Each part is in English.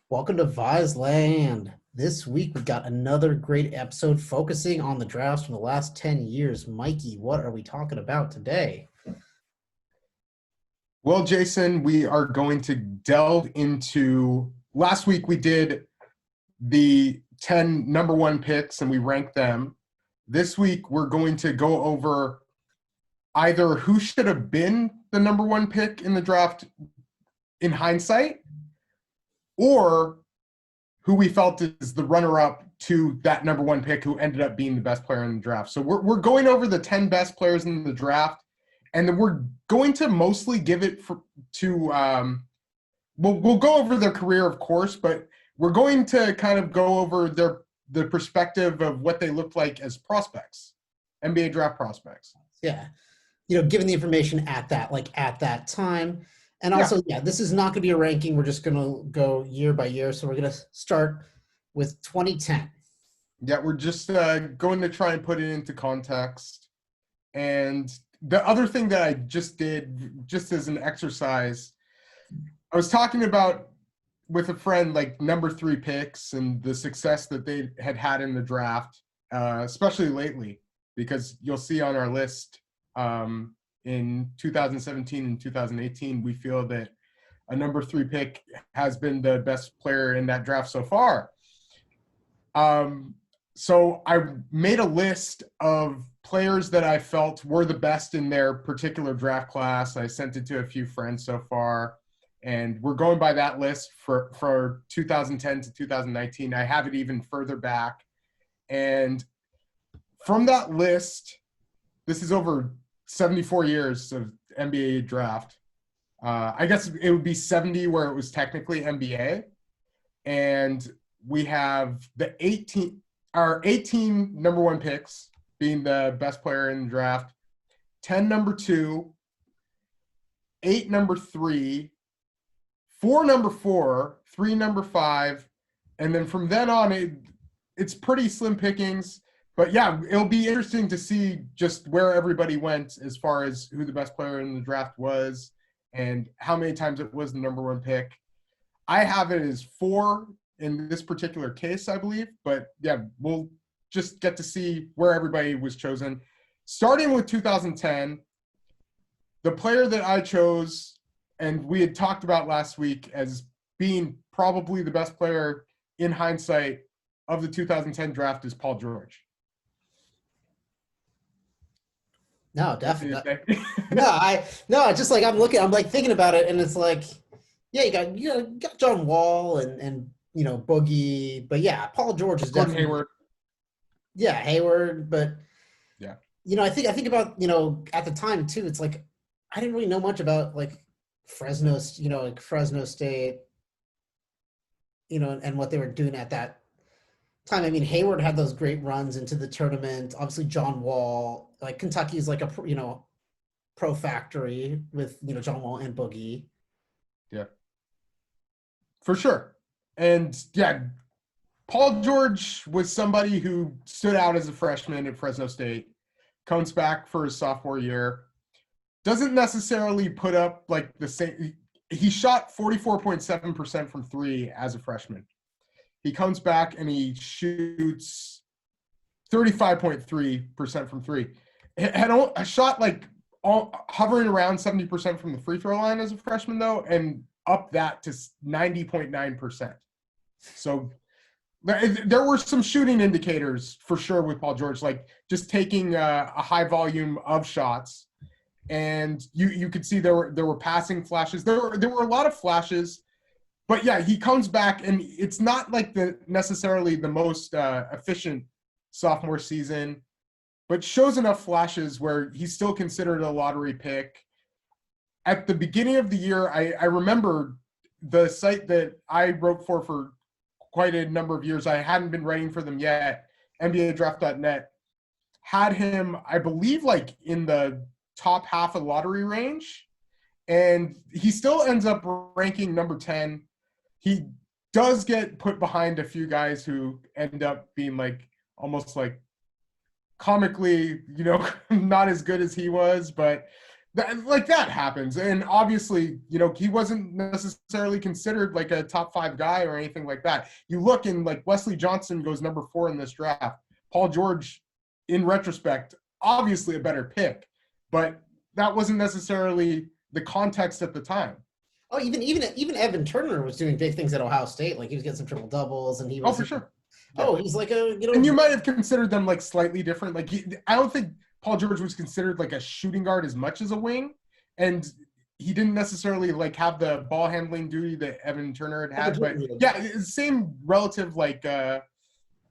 Welcome to Viseland. This week we got another great episode focusing on the drafts from the last 10 years. Mikey, what are we talking about today? Well, Jason, we are going to delve into last week we did the 10 number one picks and we ranked them. This week we're going to go over either who should have been the number one pick in the draft in hindsight or who we felt is the runner-up to that number one pick who ended up being the best player in the draft. So we're going over the 10 best players in the draft, and then we're going to mostly give it we'll go over their career, of course, but we're going to kind of go over the perspective of what they looked like as prospects, NBA draft prospects. Yeah. Given the information at that time. And Yeah. also, this is not going to be a ranking. We're just going to go year by year. So we're going to start with 2010. Yeah, we're just going to try and put it into context. And the other thing that I just did, just as an exercise, I was talking about with a friend like number 3 picks and the success that they had in the draft, especially lately, because you'll see on our list in 2017 and 2018, we feel that a number 3 pick has been the best player in that draft so far. So I made a list of players that I felt were the best in their particular draft class. I sent it to a few friends so far, and we're going by that list for 2010 to 2019. I have it even further back. And from that list, this is over 74 years of NBA draft. I guess it would be 70 where it was technically NBA. And we have our 18 number 1 picks being the best player in the draft, 10 number 2, 8 number 3, 4 number 4, 3 number 5, and then from then on it's pretty slim pickings. But yeah, it'll be interesting to see just where everybody went as far as who the best player in the draft was and how many times it was the number 1 pick. I have it as 4 in this particular case, I believe. But yeah, we'll just get to see where everybody was chosen. Starting with 2010, the player that I chose, and we had talked about last week as being probably the best player in hindsight of the 2010 draft, is Paul George. No, definitely. No, just like I'm thinking about it, and it's like, yeah, you got John Wall and Boogie, but yeah, Paul George is Gordon definitely Hayward. Yeah, Hayward, but Yeah. I think about, at the time too, it's like I didn't really know much about like Fresno, like Fresno State, and what they were doing at that time. I mean, Hayward had those great runs into the tournament. Obviously, John Wall, like Kentucky's like a pro factory with John Wall and Boogie. Yeah, for sure. And yeah, Paul George was somebody who stood out as a freshman at Fresno State, comes back for his sophomore year, doesn't necessarily put up like the same. He shot 44.7% from 3 as a freshman. He comes back and he shoots 35.3% from 3. Had shot like hovering around 70% from the free throw line as a freshman, though, and up that to 90.9%. So there were some shooting indicators for sure with Paul George, like just taking a high volume of shots. And you could see there were passing flashes. There were a lot of flashes. But yeah, he comes back, and it's not like necessarily the most efficient sophomore season, but shows enough flashes where he's still considered a lottery pick. At the beginning of the year, I remember the site that I wrote for quite a number of years. I hadn't been writing for them yet. NBADraft.net had him, I believe, like in the top half of lottery range, and he still ends up ranking number 10. He does get put behind a few guys who end up being like almost like comically, not as good as he was, but that happens. And obviously, he wasn't necessarily considered like a top 5 guy or anything like that. You look, and like Wesley Johnson goes number 4 in this draft. Paul George, in retrospect, obviously a better pick, but that wasn't necessarily the context at the time. Oh, even Evan Turner was doing big things at Ohio State. Like he was getting some triple doubles, and he was. Oh, for sure. Oh, he's like a And you might have considered them like slightly different. Like I don't think Paul George was considered like a shooting guard as much as a wing, and he didn't necessarily like have the ball handling duty that Evan Turner had. But yeah, same relative like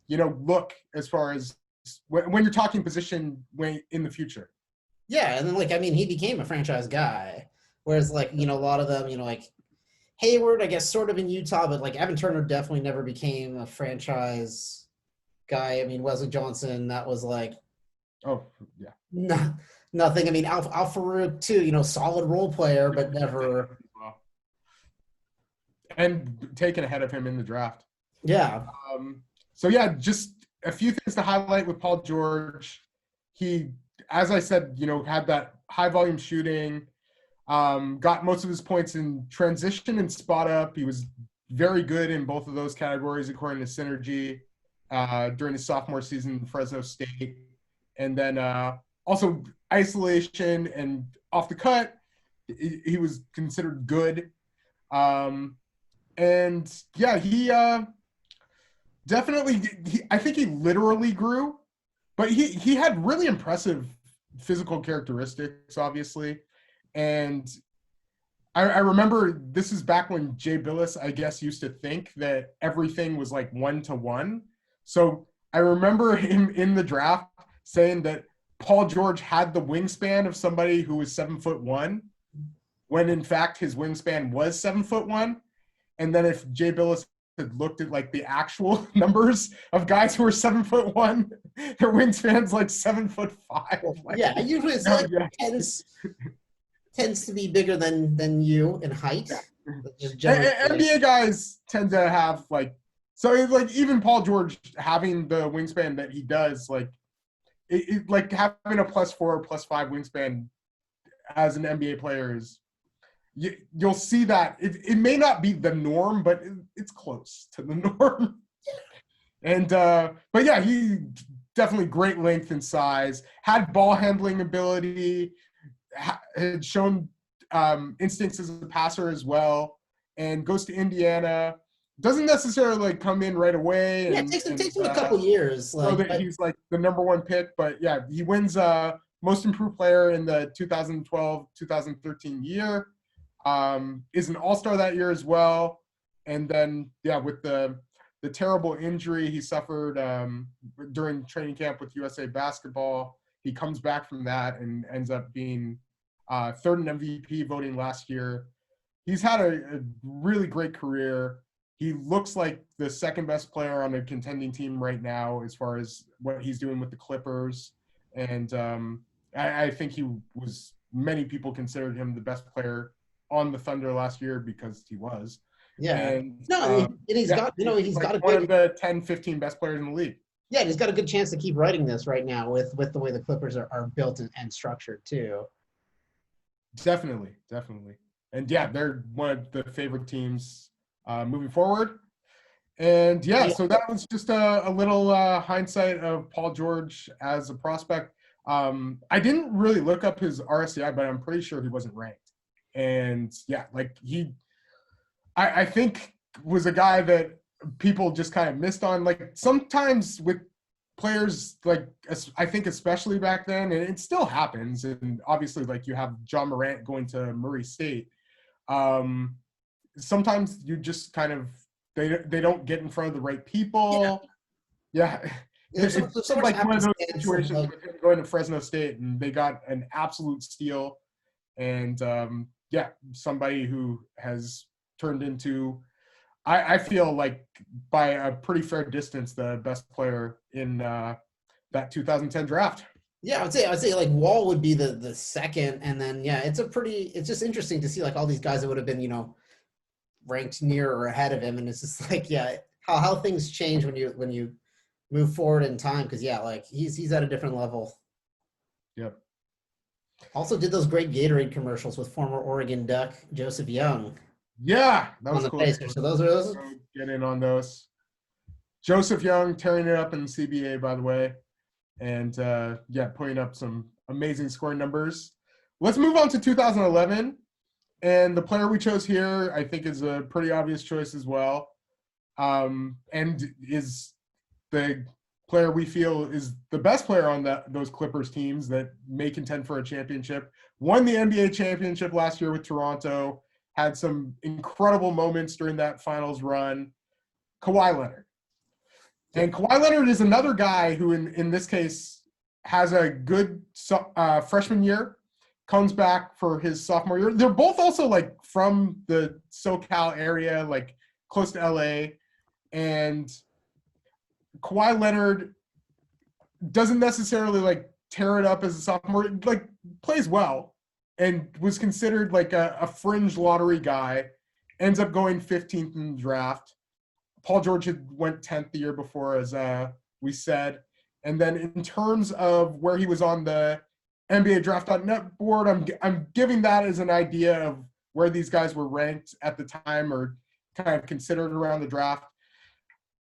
look as far as when you're talking position in the future. Yeah, and then like he became a franchise guy, whereas like a lot of them like Hayward, I guess, sort of in Utah, but like Evan Turner definitely never became a franchise guy. Wesley Johnson, that was like, oh yeah, nothing. Al Farouk too, solid role player, but never. And taken ahead of him in the draft. Yeah. So yeah, just a few things to highlight with Paul George. He, as I said, had that high volume shooting. Got most of his points in transition and spot up. He was very good in both of those categories according to Synergy during his sophomore season in Fresno State. And then also isolation and off the cut, he was considered good. And yeah, he definitely, I think he literally grew, but he had really impressive physical characteristics, obviously. And I remember this is back when Jay Billis, I guess, used to think that everything was like 1-to-1. So I remember him in the draft saying that Paul George had the wingspan of somebody who was 7'1", when in fact his wingspan was 7'1". And then if Jay Billis had looked at like the actual numbers of guys who were 7'1", their wingspan's like 7'5". Like, yeah, usually it's tends to be bigger than you in height. Yeah. NBA guys tend to have like, so like even Paul George having the wingspan that he does, like like having a +4, +5 wingspan as an NBA player is, you'll see that it may not be the norm, but it's close to the norm. And but yeah, he definitely great length and size, had ball handling ability, had shown instincts as a passer as well, and goes to Indiana. Doesn't necessarily like come in right away. Yeah, it takes him a couple years. So that he's like the number 1 pick, but yeah, he wins most improved player in the 2012-2013 year. Is an all-star that year as well. And then yeah, with the terrible injury he suffered during training camp with USA Basketball, he comes back from that and ends up being 3rd in MVP voting last year. He's had a really great career. He looks like the 2nd best player on a contending team right now as far as what he's doing with the Clippers. And I think many people considered him the best player on the Thunder last year because he was. Yeah. And, and he's got he's like got one of the 10-15 best players in the league. Yeah, and he's got a good chance to keep writing this right now with the way the Clippers are built and structured too. Definitely. And yeah, they're one of the favorite teams moving forward. And yeah, so that was just a little hindsight of Paul George as a prospect. I didn't really look up his RSCI, but I'm pretty sure he wasn't ranked. And yeah, like I think was a guy that people just kind of missed on. Like sometimes with players, like I think especially back then, and it still happens. And obviously, like you have John Morant going to Murray State. Sometimes you just kind of they don't get in front of the right people. Yeah. It's like one of those situations with him going to Fresno State, and they got an absolute steal. And yeah, somebody who has turned into, I feel like by a pretty fair distance, the best player in that 2010 draft. Yeah, I'd say like Wall would be the second, and then yeah, it's just interesting to see like all these guys that would have been ranked near or ahead of him, and it's just like yeah, how things change when you move forward in time, because yeah, like he's at a different level. Yep. Also did those great Gatorade commercials with former Oregon Duck Joseph Young Yeah, that on was the cool. Pacers. So those. Get in on those. Joseph Young tearing it up in the CBA, by the way, and yeah, putting up some amazing scoring numbers. Let's move on to 2011, and the player we chose here, I think, is a pretty obvious choice as well, and is the player we feel is the best player on those Clippers teams that may contend for a championship. Won the NBA championship last year with Toronto. Had some incredible moments during that finals run. Kawhi Leonard. And Kawhi Leonard is another guy who, in this case, has a good freshman year, comes back for his sophomore year. They're both also like from the SoCal area, like close to LA. And Kawhi Leonard doesn't necessarily like tear it up as a sophomore, like plays well and was considered like a fringe lottery guy, ends up going 15th in the draft. Paul George had went 10th the year before, as we said. And then in terms of where he was on the NBA Draft.net board, I'm giving that as an idea of where these guys were ranked at the time or kind of considered around the draft.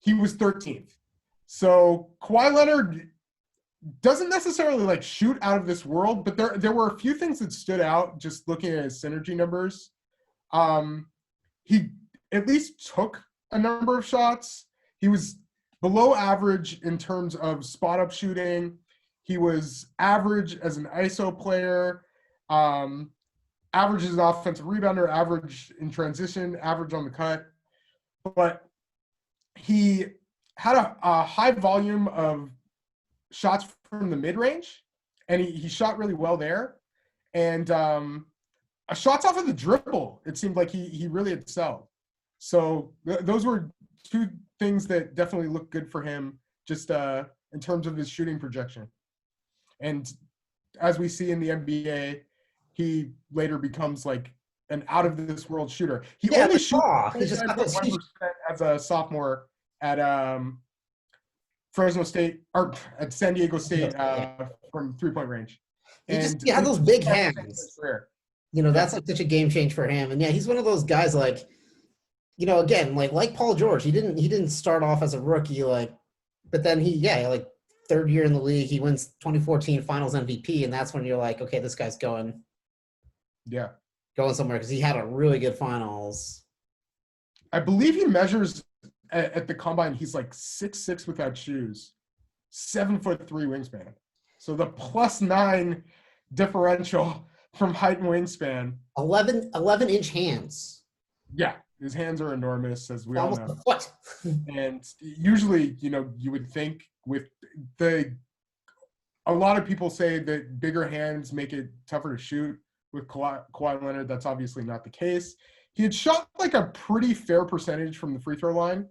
He was 13th. So Kawhi Leonard doesn't necessarily like shoot out of this world, but there were a few things that stood out just looking at his synergy numbers. He at least took a number of shots. He was below average in terms of spot up shooting. He was average as an ISO player, average as an offensive rebounder, average in transition, average on the cut. But he had a high volume of shots from the mid-range, and he shot really well there. And shots off of the dribble, it seemed like he really excelled. So those were two things that definitely looked good for him, just in terms of his shooting projection. And as we see in the NBA, he later becomes like an out-of-this-world shooter. He only shot 1% as a sophomore at Fresno State or at San Diego State from three-point range. He had those big hands. You know, that's like such a game change for him. And yeah, he's one of those guys like, you know, again, like Paul George, he didn't start off as a rookie, like, but then like third year in the league, he wins 2014 Finals MVP, and that's when you're like, okay, this guy's going somewhere because he had a really good finals. I believe he measures at the combine. He's like 6'6" without shoes, 7'3" wingspan. So the +9 differential from height and wingspan. 11-inch hands. Yeah. His hands are enormous, as we almost all know. A foot. And usually, you know, you would think with a lot of people say that bigger hands make it tougher to shoot. With Kawhi Leonard, that's obviously not the case. He had shot like a pretty fair percentage from the free throw line.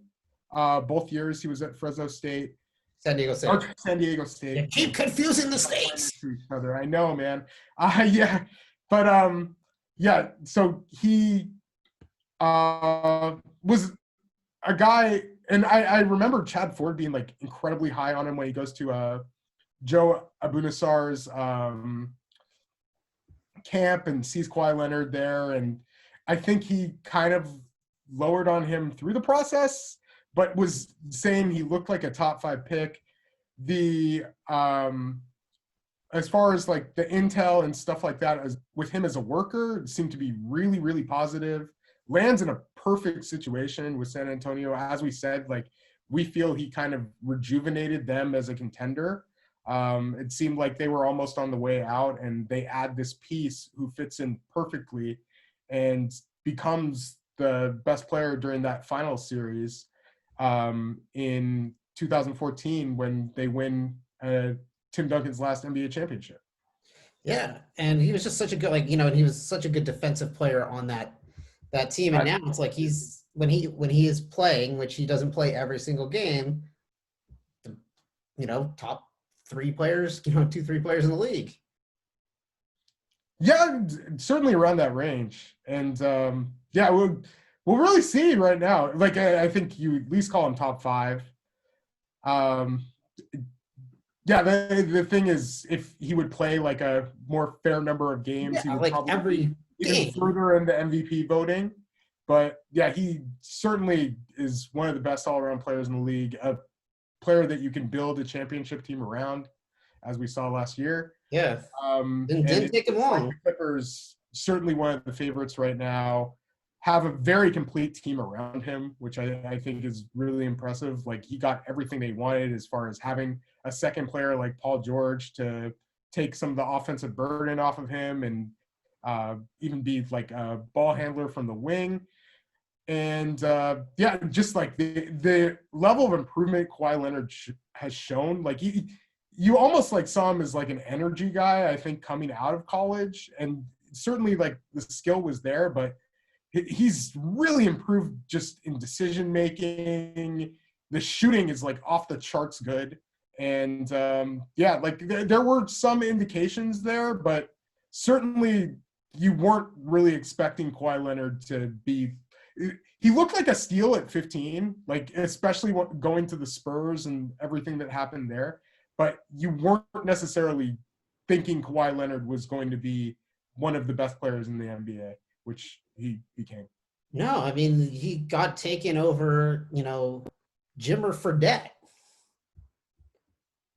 Both years he was at Fresno State. San Diego State. You keep confusing the states. Each other. I know, man. Yeah. But yeah, so he was a guy, and I remember Chad Ford being like incredibly high on him when he goes to Joe Abunassar's camp and sees Kawhi Leonard there, and I think he kind of lowered on him through the process, but was saying he looked like a top 5 pick. The as far as like the intel and stuff like that, with him as a worker, it seemed to be really, really positive. Lands in a perfect situation with San Antonio. As we said, like we feel he kind of rejuvenated them as a contender. It seemed like they were almost on the way out, and they add this piece who fits in perfectly and becomes the best player during that final series in 2014 when they win Tim Duncan's last NBA championship. Yeah, and he was just such a good, like, you know, and he was such a good defensive player on that team. And now it's like he's when he is playing, which he doesn't play every single game, you know, top 3 players, you know, 2-3 players in the league. Yeah, certainly around that range. And yeah, we'll really see right now. Like I think you at least call him top 5. Yeah, the thing is, if he would play like a more fair number of games, he Yeah, would like probably every be even game. further in the MVP voting. But yeah, he certainly is one of the best all-around players in the league, a player that you can build a championship team around, as we saw last year. Yeah, And didn't it take him looks like the long. Clippers, certainly one of the favorites right now, have a very complete team around him, which I think is really impressive. Like, he got everything they wanted as far as having a second player like Paul George to take some of the offensive burden off of him and even be like a ball handler from the wing. And yeah, just like the level of improvement Kawhi Leonard has shown, like you almost like saw him as like an energy guy, I think, coming out of college. And certainly like the skill was there, but he's really improved just in decision making. The shooting is like off the charts good. And yeah, like there were some indications there, but certainly you weren't really expecting Kawhi Leonard to be. He looked like a steal at 15, like especially going to the Spurs and everything that happened there. But you weren't necessarily thinking Kawhi Leonard was going to be one of the best players in the NBA, which he became. No, I mean he got taken over, Jimmer Fredette.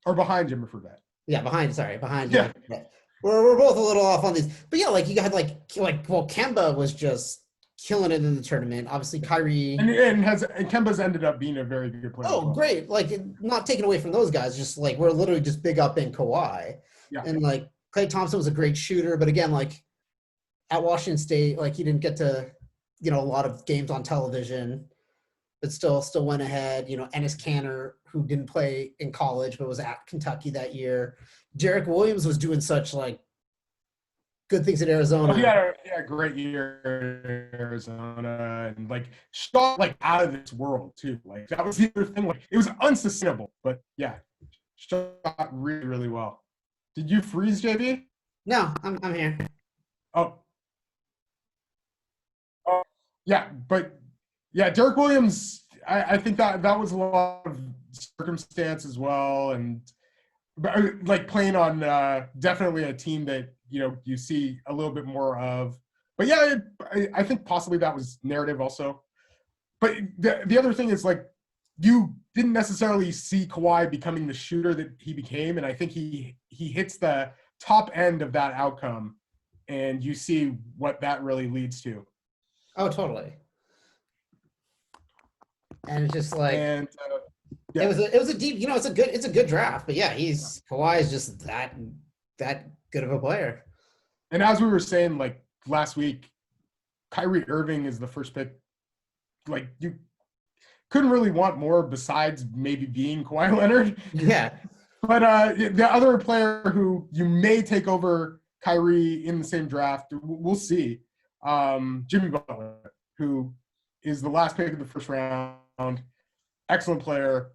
Or behind Jimmy Fredette. Yeah, behind Yeah. Jimmer Fredette. We're both a little off on these, but yeah, like you got well, Kemba was just killing it in the tournament. Obviously, Kyrie. And Kemba's ended up being a very good player as Oh, well. great! Like not taken away from those guys, just like we're literally just big up in Kawhi, Yeah. and like Klay Thompson was a great shooter, but again, like at Washington State, like he didn't get to, a lot of games on television, but still went ahead. Ennis Canner, who didn't play in college but was at Kentucky that year. Derek Williams was doing such like good things at Arizona. Oh, he had a great year in Arizona and like shot like out of this world too. Like that was the other thing. Like it was unsustainable, but yeah, shot really, really well. Did you freeze, JB? No, I'm here. Oh, yeah, but yeah, Derek Williams. I think that was a lot of circumstance as well, and like playing on definitely a team that you see a little bit more of. But yeah, I think possibly that was narrative also. But the other thing is like you didn't necessarily see Kawhi becoming the shooter that he became, and I think he hits the top end of that outcome, and you see what that really leads to. Oh, totally. And it's just like yeah. it was a deep, it's a good draft, but yeah, Kawhi is just that good of a player. And as we were saying like last week, Kyrie Irving is the first pick. Like you couldn't really want more besides maybe being Kawhi Leonard. Yeah. But the other player who you may take over Kyrie in the same draft, we'll see. Jimmy Butler, who is the last pick of the first round. Excellent player.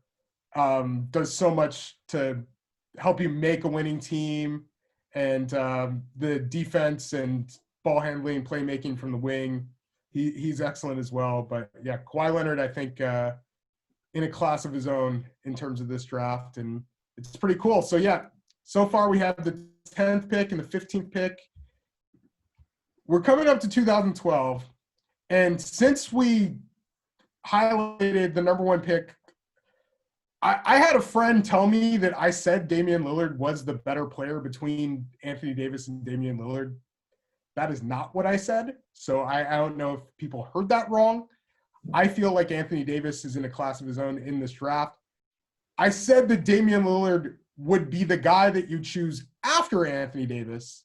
Does so much to help you make a winning team, and the defense and ball handling, playmaking from the wing, he's excellent as well. But yeah, Kawhi Leonard, I think, in a class of his own in terms of this draft, and it's pretty cool. So yeah, so far we have the 10th pick and the 15th pick. We're coming up to 2012, and since we highlighted the number one pick, I had a friend tell me that I said Damian Lillard was the better player between Anthony Davis and Damian Lillard. That is not what I said. So I don't know if people heard that wrong. I feel like Anthony Davis is in a class of his own in this draft. I said that Damian Lillard would be the guy that you choose after Anthony Davis.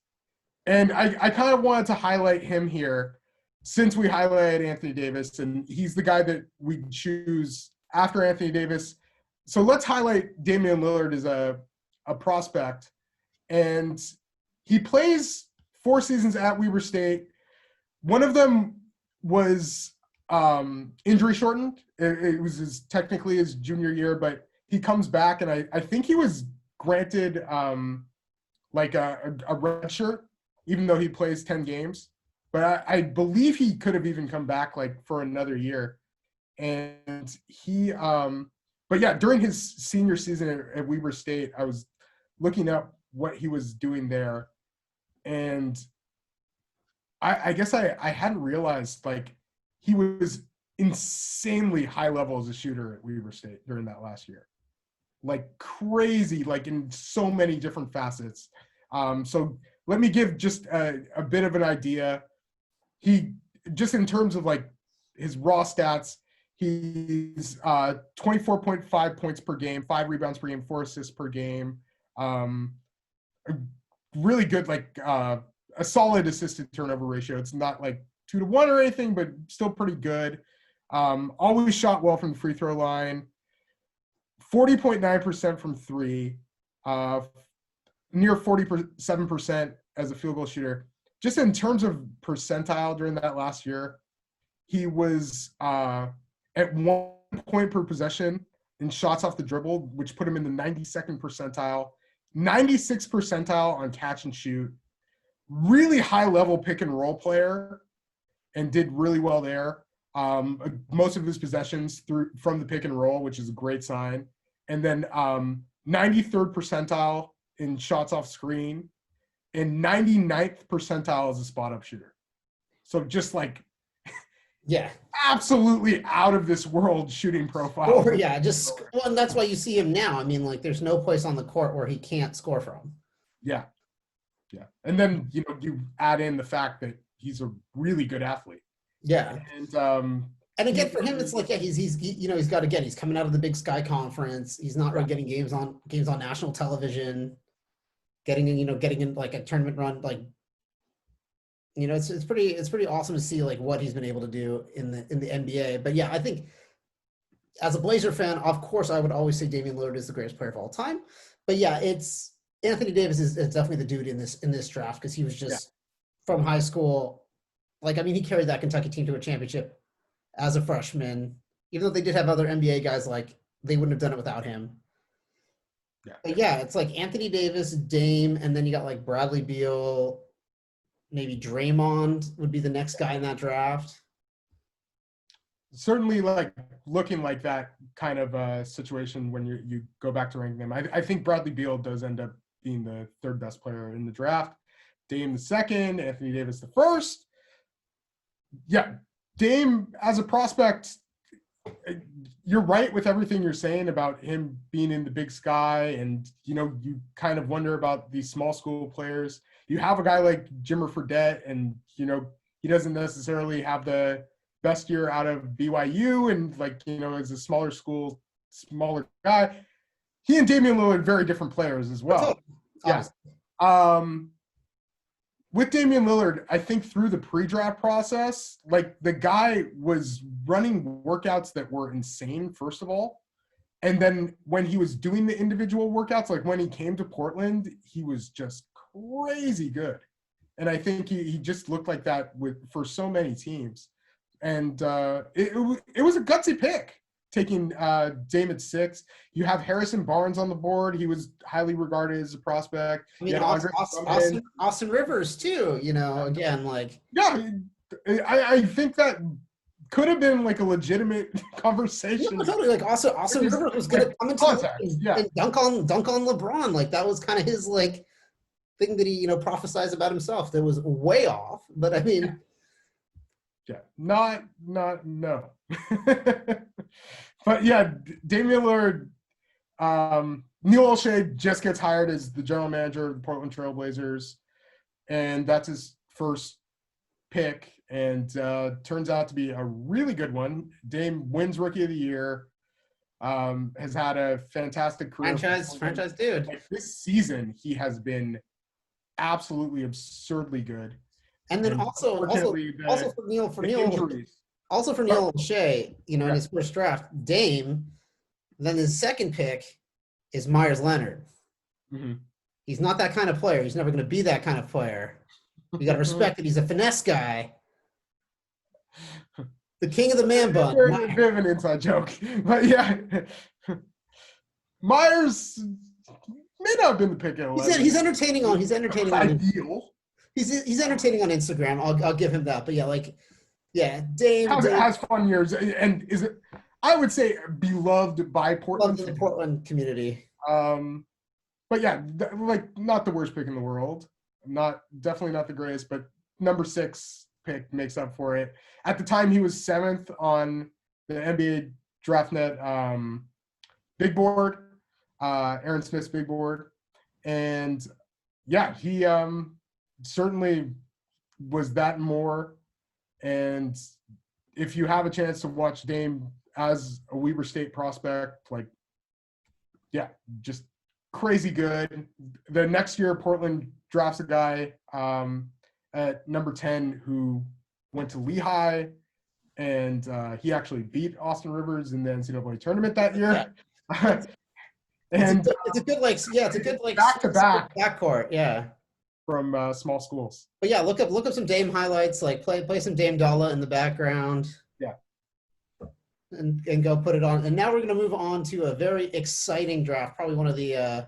And I kind of wanted to highlight him here since we highlighted Anthony Davis, and he's the guy that we choose after Anthony Davis. So let's highlight Damian Lillard as a prospect. And he plays 4 seasons at Weber State. One of them was injury shortened. It was technically his junior year, but he comes back, and I think he was granted like a red shirt, even though he plays 10 games. But I believe he could have even come back like for another year. And he but yeah, during his senior season at Weber State, I was looking up what he was doing there, and I guess I hadn't realized like he was insanely high level as a shooter at Weber State during that last year, like crazy, like in so many different facets. So let me give just a bit of an idea. He just in terms of like his raw stats, he's 24.5 points per game, 5 rebounds per game, 4 assists per game. Really good, like a solid assist to turnover ratio. It's not like 2-to-1 or anything, but still pretty good. Always shot well from the free throw line. 40.9% from 3, near 47% as a field goal shooter. Just in terms of percentile during that last year, he was at 1 point per possession in shots off the dribble, which put him in the 92nd percentile, 96th percentile on catch and shoot. Really high level pick and roll player, and did really well there. Most of his possessions from the pick and roll, which is a great sign. And then 93rd percentile in shots off screen, and 99th percentile as a spot up shooter. So just like, yeah, absolutely out of this world shooting profile. Or well, and that's why you see him now. I mean, like, there's no place on the court where he can't score from. Yeah. And then, you add in the fact that he's a really good athlete. Yeah. And again, for him, it's like, yeah, he's coming out of the Big Sky Conference. He's not really getting games on national television, getting in like a tournament run. Like, it's pretty awesome to see like what he's been able to do in the NBA. But yeah, I think as a Blazer fan, of course, I would always say Damian Lillard is the greatest player of all time. But yeah, it's Anthony Davis is definitely the dude in this draft, because he was just from high school. Like, I mean, he carried that Kentucky team to a championship as a freshman, even though they did have other NBA guys, like, they wouldn't have done it without him. Yeah. But yeah, it's like Anthony Davis, Dame, and then you got like Bradley Beal, maybe Draymond would be the next guy in that draft. Certainly, like, looking like that kind of situation when you go back to ranking them. I think Bradley Beal does end up being the third best player in the draft. Dame the second, Anthony Davis the first. Yeah, Dame as a prospect, you're right with everything you're saying about him being in the Big Sky, and you kind of wonder about these small school players. You have a guy like Jimmer Fredette, and he doesn't necessarily have the best year out of BYU, and like as a smaller school, smaller guy. He and Damian Lillard, very different players as well. Yeah. With Damian Lillard, I think through the pre-draft process, like, the guy was running workouts that were insane, first of all. And then when he was doing the individual workouts, like when he came to Portland, he was just crazy good. And I think he just looked like that for so many teams. And it was a gutsy pick, taking Dame at 6. You have Harrison Barnes on the board. He was highly regarded as a prospect. I mean, Austin Rivers too, again, like. Yeah, I think that could have been like a legitimate conversation. No, totally. Like, Austin Rivers was going to come into and dunk on LeBron. Like, that was kind of his like thing that he prophesized about himself. That was way off, but I mean. Yeah, not no. But yeah, Damian Lillard, Neil Olshey just gets hired as the general manager of the Portland Trail Blazers, and that's his first pick, and turns out to be a really good one. Dame wins Rookie of the Year, has had a fantastic career. Franchise dude. Like, this season, he has been absolutely absurdly good. And then also for Neil Olshey, in his first draft, Dame. Then his second pick is Myers Leonard. Mm-hmm. He's not that kind of player. He's never going to be that kind of player. You got to respect that he's a finesse guy. The king of the man bun. A bit of an inside joke, but yeah, Myers may not have been the pick at 11. He's entertaining on. He's entertaining on. Ideal. He's entertaining on Instagram. I'll give him that. But yeah, Dame has fun years, and is it? I would say beloved by Portland. Loved in the Portland community. but yeah, like not the worst pick in the world. Definitely not the greatest, but number 6 pick makes up for it. At the time, he was 7th on the NBA DraftNet big board, Aaron Smith's big board, and yeah, he certainly was that and more. And if you have a chance to watch Dame as a Weber State prospect, like, yeah, just crazy good. The next year, Portland drafts a guy at number 10 who went to Lehigh, and he actually beat Austin Rivers in the NCAA tournament that year. Yeah. It's a good back to back backcourt, yeah. From small schools. But yeah, look up some Dame highlights, like play some Dame Dalla in the background. Yeah. And go put it on. And now we're gonna move on to a very exciting draft, probably one of the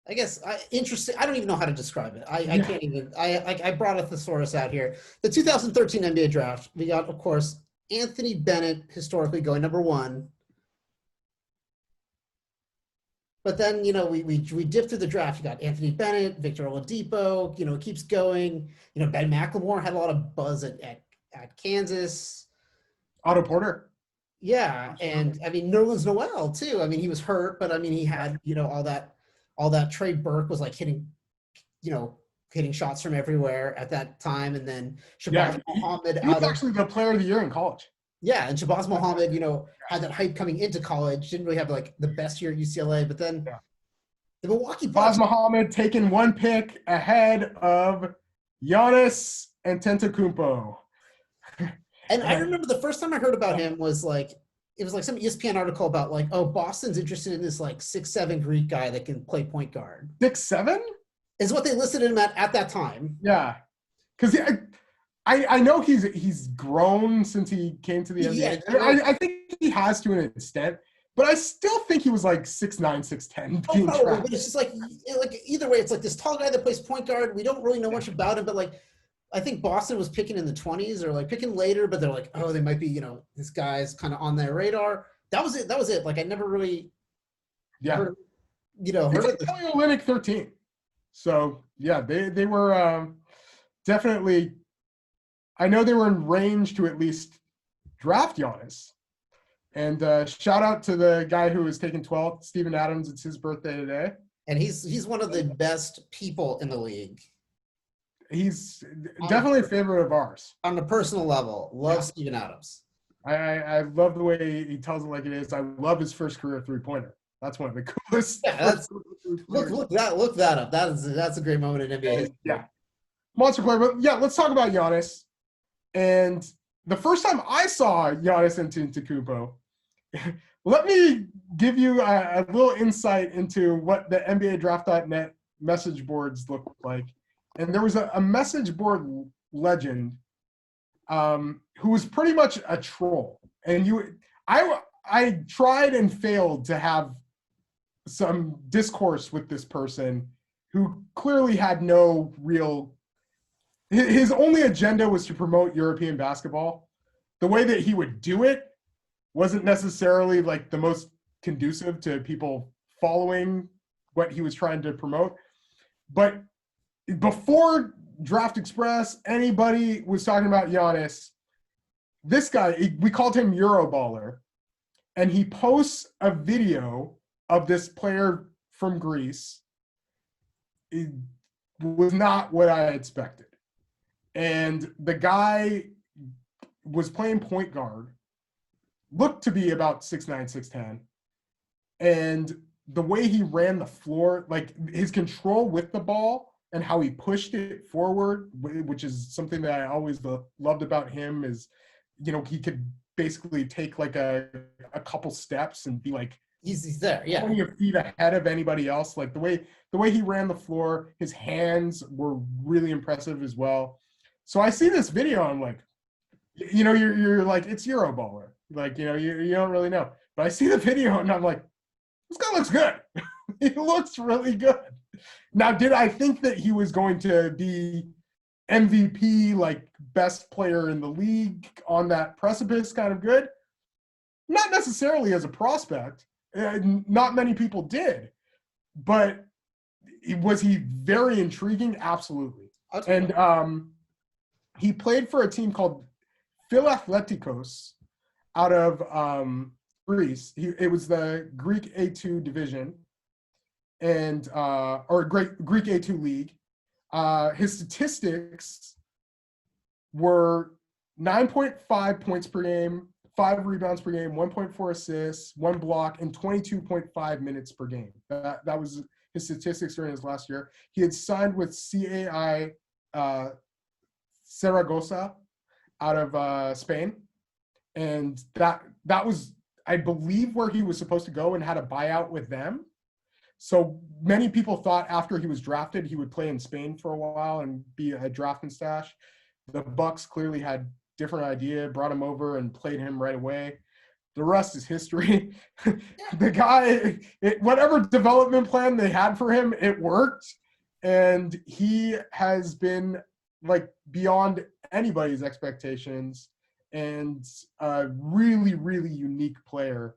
I guess interesting. I don't even know how to describe it. I can't even. I brought a thesaurus out here. The 2013 NBA draft. We got, of course, Anthony Bennett historically going number 1. But then, we dip through the draft. You got Anthony Bennett, Victor Oladipo. It keeps going. Ben McLemore had a lot of buzz at Kansas. Otto Porter. Yeah, and I mean Nerlens Noel too. I mean he was hurt, but I mean he had all that. Trey Burke was like hitting shots from everywhere at that time, and then Shabazz Muhammad. He was actually the player of the year in college. Yeah, and Shabazz Muhammad, had that hype coming into college. Didn't really have like the best year at UCLA, but then the Milwaukee Bucks. Shabazz Muhammad taken 1 pick ahead of Giannis Antetokounmpo. And I remember the first time I heard about him was like, it was like some ESPN article about like, oh, Boston's interested in this like 6'7" Greek guy that can play point guard. 6'7" is what they listed him at that time. Yeah, because I know he's grown since he came to the NBA. Yeah, I think he has to an extent, but I still think he was like 6'9", 6'10". Oh, no, but it's just like either way, it's like this tall guy that plays point guard. We don't really know much about him, but like I think Boston was picking in the 20s or like picking later, but they're like, oh, they might be, this guy's kind of on their radar. That was it. Like I never really heard of the Olynyk 13. So yeah, they were definitely, I know they were in range to at least draft Giannis. And shout out to the guy who was taken 12th, Steven Adams. It's his birthday today. And he's one of the best people in the league. He's definitely a favorite of ours. On a personal level, love Steven Adams. I love the way he tells it like it is. I love his first career 3-pointer. That's one of the coolest. Yeah, look that up. That's a great moment in NBA history. Yeah, monster player. But yeah, let's talk about Giannis. And the first time I saw Giannis Antetokounmpo, let me give you a little insight into what the NBA Draft.net message boards look like. And there was a message board legend who was pretty much a troll. And I tried and failed to have some discourse with this person who clearly had no real – his only agenda was to promote European basketball. The way that he would do it wasn't necessarily like the most conducive to people following what he was trying to promote. But before Draft Express, anybody was talking about Giannis. This guy, we called him Euroballer, and he posts a video of this player from Greece. It was not what I expected. And the guy was playing point guard, looked to be about 6'9", 6'10", and the way he ran the floor, like his control with the ball and how he pushed it forward, which is something that I always loved about him, is, he could basically take like a couple steps and be like, he's there, yeah, 20 feet ahead of anybody else. Like the way he ran the floor, his hands were really impressive as well. So I see this video, I'm like, you're like, it's Euroballer. Like, you don't really know. But I see the video and I'm like, this guy looks good. He looks really good. Now, did I think that he was going to be MVP, like best player in the league on that precipice kind of good? Not necessarily as a prospect. Not many people did. but was he very intriguing? Absolutely. And he played for a team called Philathletikos out of Greece. It was the Greek A2 division, and or Greek A2 league. His statistics were 9.5 points per game, 5 rebounds per game, 1.4 assists, 1 block, and 22.5 minutes per game. That was his statistics during his last year. He had signed with CAI Saragossa out of Spain, and that was, I believe, where he was supposed to go and had a buyout with them. So many people thought after he was drafted, he would play in Spain for a while and be a draft and stash. The Bucks clearly had different idea, brought him over and played him right away. The rest is history. The guy, whatever development plan they had for him, it worked. And he has been like beyond anybody's expectations and a really, really unique player.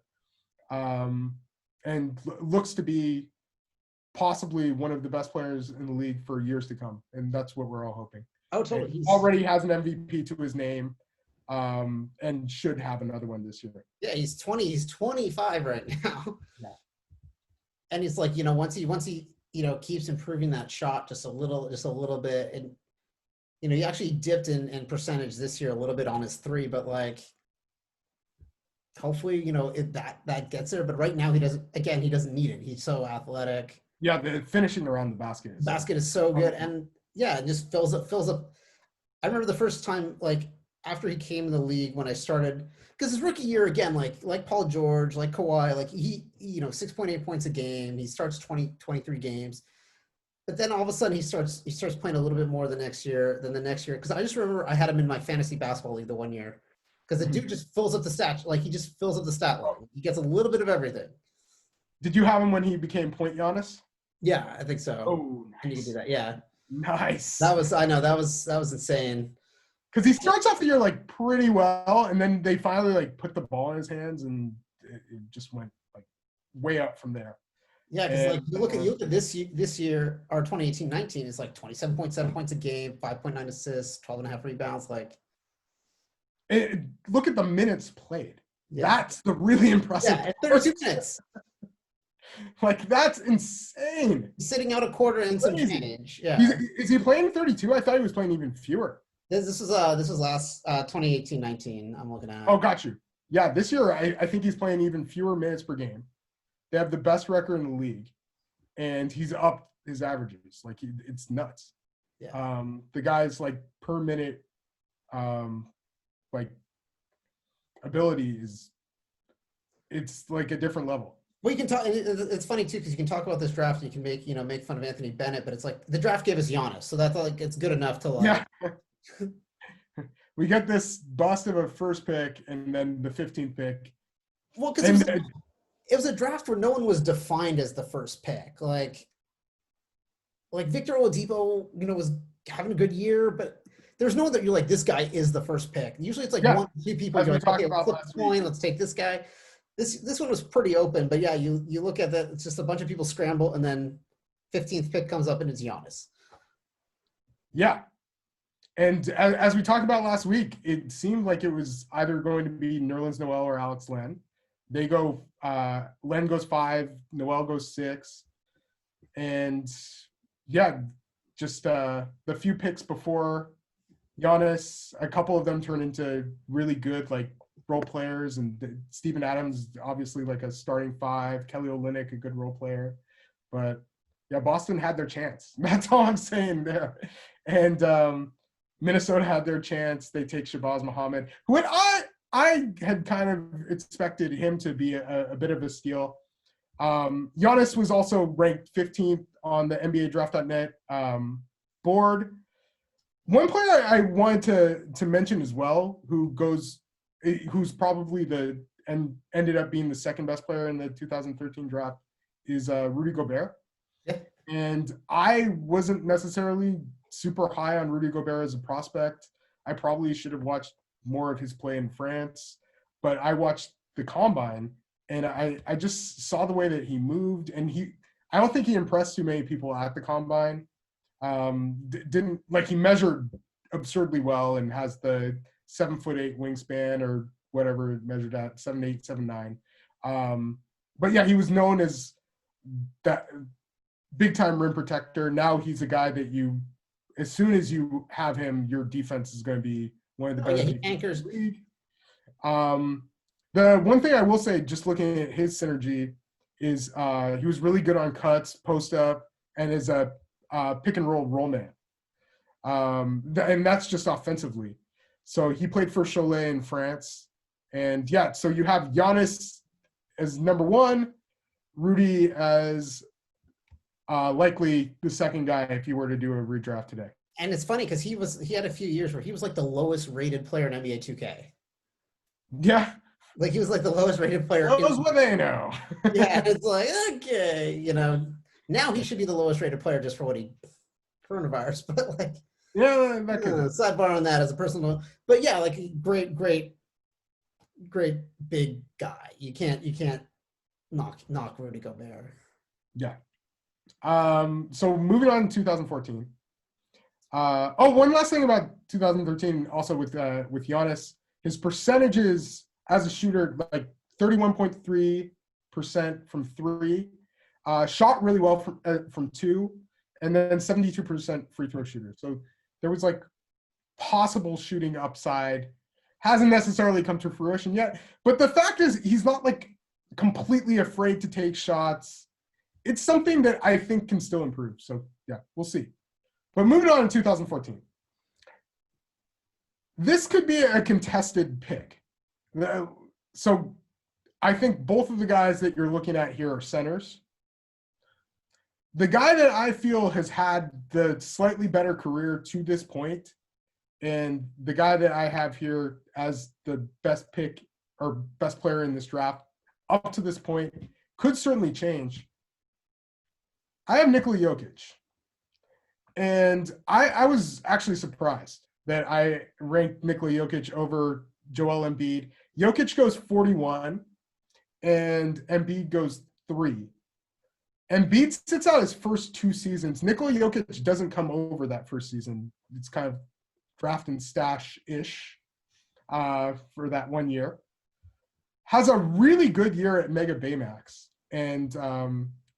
And looks to be possibly one of the best players in the league for years to come. And that's what we're all hoping. Oh, totally. He already has an MVP to his name, and should have another one this year. Yeah, he's 20. He's 25 right now. Yeah. And he's like, once he keeps improving that shot just a little bit, and he actually dipped in percentage this year a little bit on his 3, but like, hopefully, that gets there. But right now he doesn't need it. He's so athletic. Yeah, the finishing around the basket. Basket is so good, and yeah, it just fills up. I remember the first time, like after he came in the league, when I started, because his rookie year again, like Paul George, like Kawhi, like he 6.8 points a game. He starts 23 games, but then all of a sudden he starts playing a little bit more the next year. Because I just remember I had him in my fantasy basketball league the one year, because the dude just fills up the stat, like he just fills up the stat line. He gets a little bit of everything. Did you have him when he became Point Giannis? Yeah, I think so. Oh, nice. I need to do that. Yeah. Nice. That was insane. Because he starts off the year like pretty well, and then they finally like put the ball in his hands, and it just went like way up from there. Yeah, because like you look at this year, or 2018-19, it's like 27.7 points a game, 5.9 assists, 12.5 rebounds. Like, look at the minutes played. Yeah. That's the really impressive. Yeah, 32 minutes. Like, that's insane. He's sitting out a quarter and some change. Yeah. Is he playing 32? I thought he was playing even fewer. This was last 2018-19. I'm looking at. Oh, got you. Yeah, this year I think he's playing even fewer minutes per game. They have the best record in the league, and he's up his averages. Like, it's nuts. Yeah. The guy's like per minute, like ability it's like a different level. Well, you can talk. It's funny too, because you can talk about this draft and you can make fun of Anthony Bennett, but it's like the draft gave us Giannis, so that's like it's good enough to like. Yeah. We get this bust of a first pick and then the 15th pick. Well, because it was a draft where no one was defined as the first pick. Like Victor Oladipo, was having a good year, but there's no one that you're like, this guy is the first pick. Usually it's like 1 or 2 people. You're like, okay, let's flip the coin. Let's take this guy. This one was pretty open, but yeah, you look at that. It's just a bunch of people scramble, and then 15th pick comes up and it's Giannis. Yeah. And as we talked about last week, it seemed like it was either going to be Nerlens Noel or Alex Len. They go, Len goes 5, Noel goes 6. And yeah, just the few picks before Giannis, a couple of them turn into really good like role players. And Steven Adams, obviously like a starting 5, Kelly Olynyk, a good role player. But yeah, Boston had their chance. That's all I'm saying there. And Minnesota had their chance. They take Shabazz Muhammad, who I had kind of expected him to be a bit of a steal. Giannis was also ranked 15th on the NBA Draft.net board. One player I wanted to mention as well, who's probably and ended up being the second best player in the 2013 draft, is Rudy Gobert. Yeah. And I wasn't necessarily super high on Rudy Gobert as a prospect. I probably should have watched more of his play in France, but I watched the combine and I just saw the way that he moved, and I don't think he impressed too many people at the combine. Didn't like, he measured absurdly well and has the 7'8" wingspan or whatever it measured at, 7'8", 7'9". But yeah, he was known as that big time rim protector. Now he's a guy that you, as soon as you have him, your defense is going to be one of the better. Yeah, he anchors. The one thing I will say, just looking at his synergy, is he was really good on cuts, post up, and is a pick and roll man. And that's just offensively. So he played for Cholet in France. And yeah, so you have Giannis as number one, Rudy as likely the second guy if you were to do a redraft today. And it's funny because he had a few years where he was like the lowest rated player in NBA 2K. Yeah. Like he was like the lowest rated player. Knows what they know. Yeah, and it's like, okay, now he should be the lowest rated player just for what he coronavirus, but like, yeah, that could sidebar on that as a personal, but yeah, like great big guy. You can't knock Rudy Gobert. Yeah. So moving on to 2014. One last thing about 2013, also with Giannis, his percentages as a shooter, like 31.3% from three, shot really well from two, and then 72% free throw shooter. So there was like possible shooting upside. Hasn't necessarily come to fruition yet, but the fact is he's not like completely afraid to take shots. It's something that I think can still improve. So yeah, we'll see. But moving on in 2014. This could be a contested pick. So I think both of the guys that you're looking at here are centers. The guy that I feel has had the slightly better career to this point, and the guy that I have here as the best pick or best player in this draft up to this point, could certainly change. I have Nikola Jokic. And I was actually surprised that I ranked Nikola Jokic over Joel Embiid. Jokic goes 41 and Embiid goes 3. Embiid sits out his first 2 seasons. Nikola Jokic doesn't come over that first season. It's kind of draft and stash-ish for that 1 year. Has a really good year at Mega Baymax. And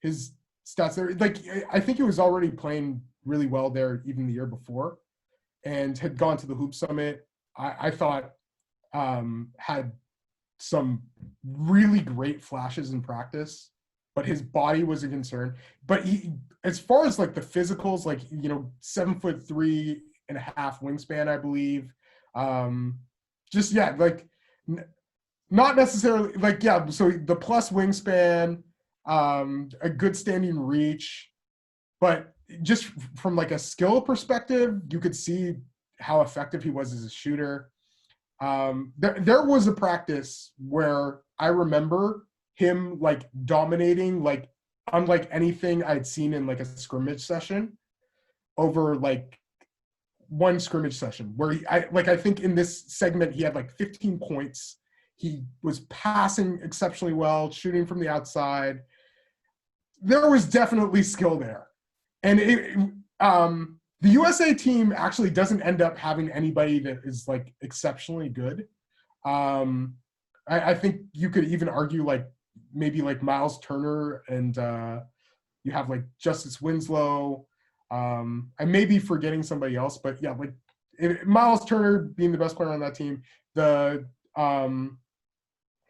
his stats there, like, I think he was already playing really well there even the year before and had gone to the Hoop Summit. I thought had some really great flashes in practice, but his body was a concern. But he, as far as like the physicals, like, 7'3.5" wingspan, I believe. Just, yeah, like not necessarily like, yeah. So the plus wingspan, a good standing reach, but just from like a skill perspective, you could see how effective he was as a shooter. There was a practice where I remember him like dominating, like unlike anything I'd seen in like a scrimmage session over like one scrimmage session where I think in this segment he had like 15 points. He was passing exceptionally well, shooting from the outside. There was definitely skill there. And the USA team actually doesn't end up having anybody that is like exceptionally good. I think you could even argue like maybe like Miles Turner, and you have like Justice Winslow. I may be forgetting somebody else, but yeah, like Miles Turner being the best player on that team. The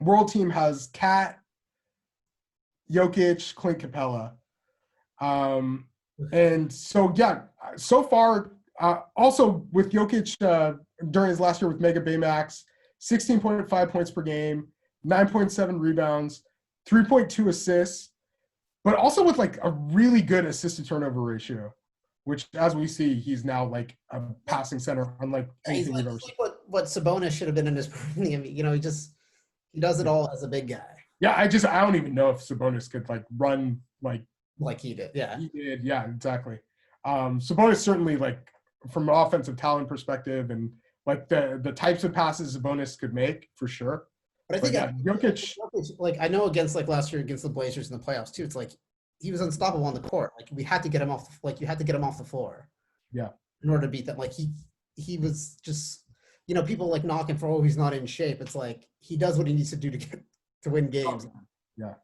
world team has Kat, Jokic, Clint Capella. And so, yeah, so far, also with Jokic during his last year with Mega Baymax, 16.5 points per game, 9.7 rebounds, 3.2 assists, but also with like a really good assist to turnover ratio, which as we see, he's now like a passing center, unlike anything we've ever seen. What Sabonis should have been in his prime. He does it all as a big guy. Yeah, I don't even know if Sabonis could like run like he did. Yeah. He did. Yeah, exactly. Sabonis certainly, like, from an offensive talent perspective and like the types of passes Sabonis could make, for sure. But I think Jokic, like I know against like last year against the Blazers in the playoffs too, it's like he was unstoppable on the court. Like we had to get him off. Like you had to get him off the floor. Yeah. In order to beat them. Like he was just, people like knocking for, oh, he's not in shape. It's like he does what he needs to do to win games. Yeah.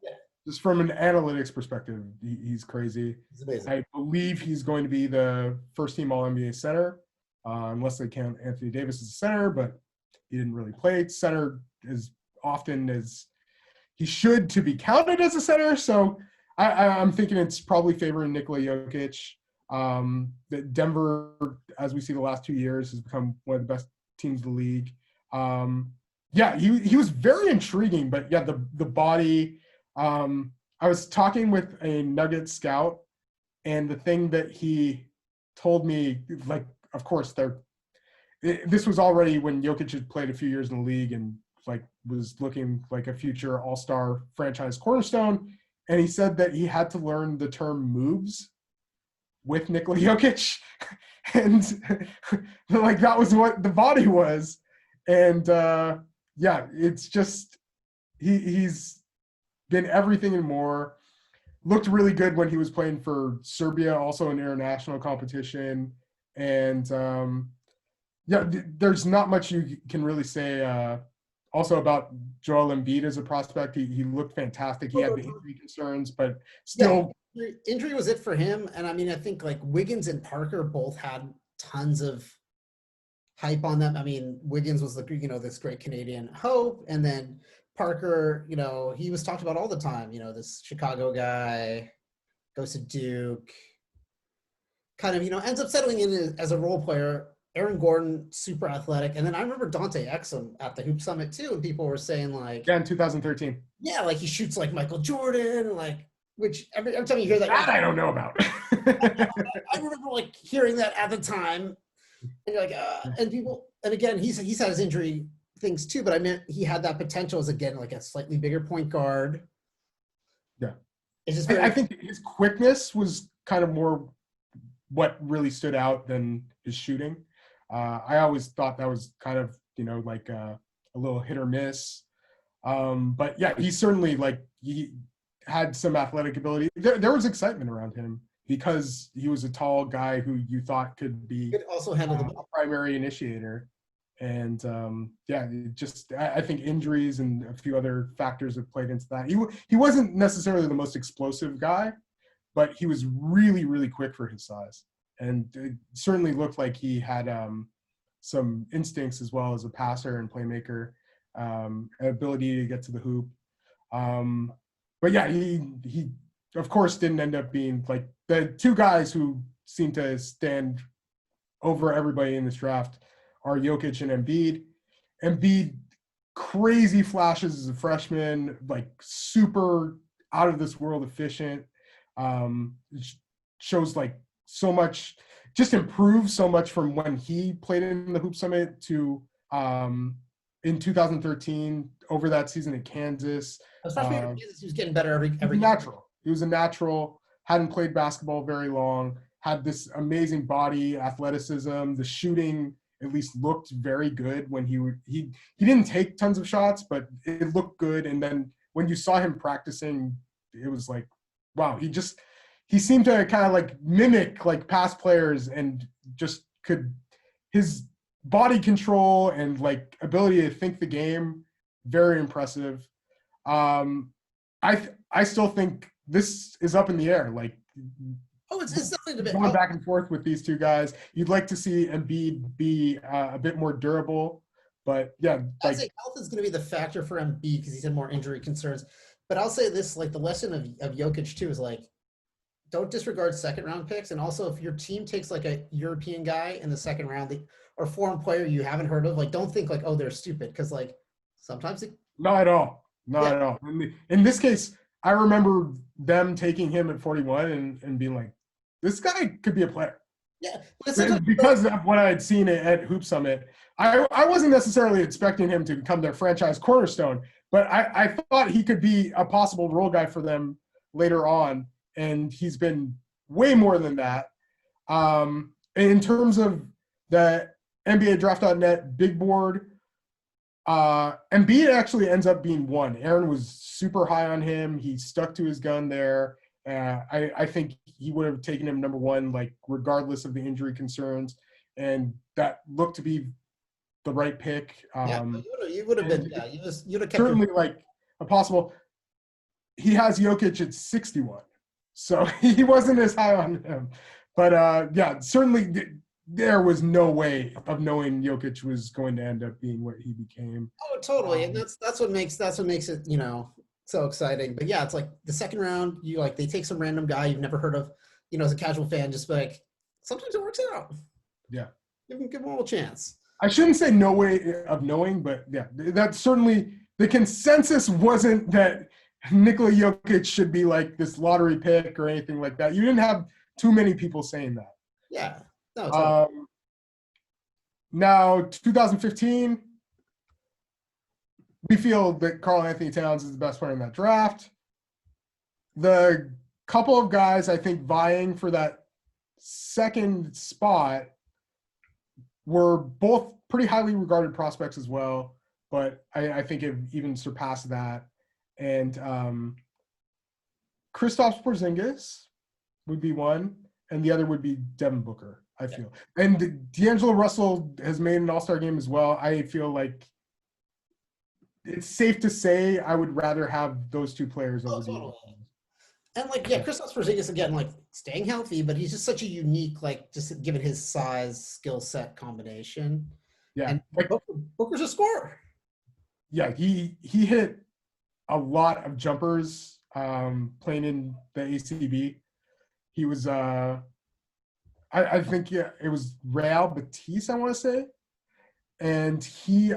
Just from an analytics perspective, he's crazy. He's amazing. I believe he's going to be the first team All NBA center, unless they count Anthony Davis as a center, but he didn't really play center as often as he should to be counted as a center. So I'm thinking it's probably favoring Nikola Jokic. That Denver, as we see the last 2 years, has become one of the best teams in the league. Yeah, he was very intriguing, but yeah, the body. I was talking with a Nugget scout, and the thing that he told me, like, of course, this was already when Jokic had played a few years in the league and like was looking like a future all-star franchise cornerstone. And he said that he had to learn the term moves with Nikola Jokic. And like, that was what the body was. And yeah, it's just, he's been everything and more. Looked really good when he was playing for Serbia, also in international competition. And yeah, there's not much you can really say also about Joel Embiid as a prospect. He looked fantastic. He had the injury concerns, but still. Yeah, injury was it for him. And I mean, I think like Wiggins and Parker both had tons of hype on them. I mean, Wiggins was this great Canadian hope. And then Parker, he was talked about all the time, this Chicago guy, goes to Duke, kind of, ends up settling in as a role player. Aaron Gordon, super athletic. And then I remember Dante Exum at the Hoop Summit too, and people were saying like, yeah, in 2013. Yeah, like he shoots like Michael Jordan, like, which every time you hear that, I don't know about. I remember like hearing that at the time, and you're like, and people, and again, he's had his injury things too, but I meant he had that potential as, again, like a slightly bigger point guard. Yeah, it's just I think his quickness was kind of more what really stood out than his shooting. I always thought that was kind of, like a little hit or miss. But yeah, he certainly, like, he had some athletic ability. There was excitement around him because he was a tall guy who you thought could be also handle the primary initiator. And yeah, I think injuries and a few other factors have played into that. He wasn't necessarily the most explosive guy, but he was really, really quick for his size. And it certainly looked like he had some instincts as well as a passer and playmaker, ability to get to the hoop. But yeah, he of course didn't end up being like the two guys who seem to stand over everybody in this draft are Jokic and Embiid. Embiid, crazy flashes as a freshman, like super out of this world efficient. Shows like so much, just improved so much from when he played in the Hoop Summit to in 2013 over that season at Kansas. Especially in Kansas, he was getting better every natural. He was a natural, hadn't played basketball very long, had this amazing body, athleticism, the shooting at least looked very good when he didn't take tons of shots, but it looked good. And then when you saw him practicing, it was like, wow, he seemed to kind of like mimic like past players and just his body control and like ability to think the game, very impressive. I still think this is up in the air. Like, it's something to be going back and forth with these two guys. You'd like to see Embiid be a bit more durable, but yeah, I'd say health is going to be the factor for Embiid because he's had more injury concerns. But I'll say this: like the lesson of Jokic too is like, don't disregard second round picks, and also if your team takes like a European guy in the second round or foreign player you haven't heard of, like don't think like, oh, they're stupid, because like sometimes not at all. Not at all. In this case, I remember them taking him at 41 and being like, this guy could be a player. Yeah. Because of what I had seen at Hoop Summit. I wasn't necessarily expecting him to become their franchise cornerstone, but I thought he could be a possible role guy for them later on, and he's been way more than that. In terms of the NBA Draft.net big board, Embiid actually ends up being one. Aaron was super high on him. He stuck to his gun there. I think he would have taken him number one, like regardless of the injury concerns, and that looked to be the right pick. You would have been. Yeah, you'd have kept Certainly like a possible. He has Jokic at 61, so he wasn't as high on him. But yeah, certainly there was no way of knowing Jokic was going to end up being what he became. Oh, totally, and that's what makes it so exciting. But yeah, it's like the second round, they take some random guy you've never heard of, as a casual fan, just like sometimes it works out. Yeah, give him a little chance. I shouldn't say no way of knowing, but yeah, that's certainly the consensus wasn't that Nikola Jokic should be like this lottery pick or anything like that. You didn't have too many people saying that. Yeah, no, totally. Now 2015. We feel that Karl-Anthony Towns is the best player in that draft. The couple of guys I think vying for that second spot were both pretty highly regarded prospects as well, but I think it even surpassed that. And Kristaps Porzingis would be one, and the other would be Devin Booker, I feel. And D'Angelo Russell has made an all-star game as well. I feel like it's safe to say I would rather have those two players over the other. And Kristaps Porzingis again, staying healthy, but he's just such a unique, just given his size, skill set combination. Yeah, and Booker's a scorer. Yeah, he hit a lot of jumpers playing in the ACB. He was I think it was Real Betis, I want to say, and he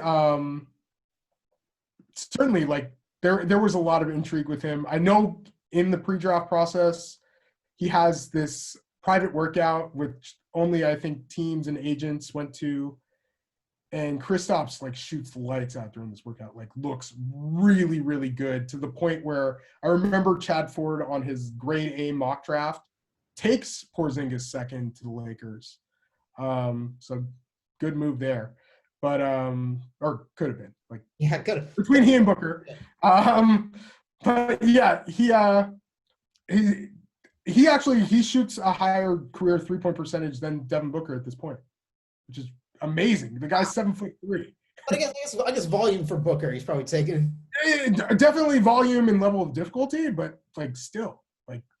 certainly there was a lot of intrigue with him. I know in the pre-draft process, he has this private workout, which only I think teams and agents went to. And Kristaps shoots the lights out during this workout, looks really, really good, to the point where I remember Chad Ford on his grade A mock draft takes Porzingis second to the Lakers. So good move there. But or could have been could have between he and Booker. But yeah, he actually shoots a higher career 3-point percentage than Devin Booker at this point, which is amazing. The guy's 7'3". But I guess volume for Booker, he's probably taking. Definitely volume and level of difficulty, but still,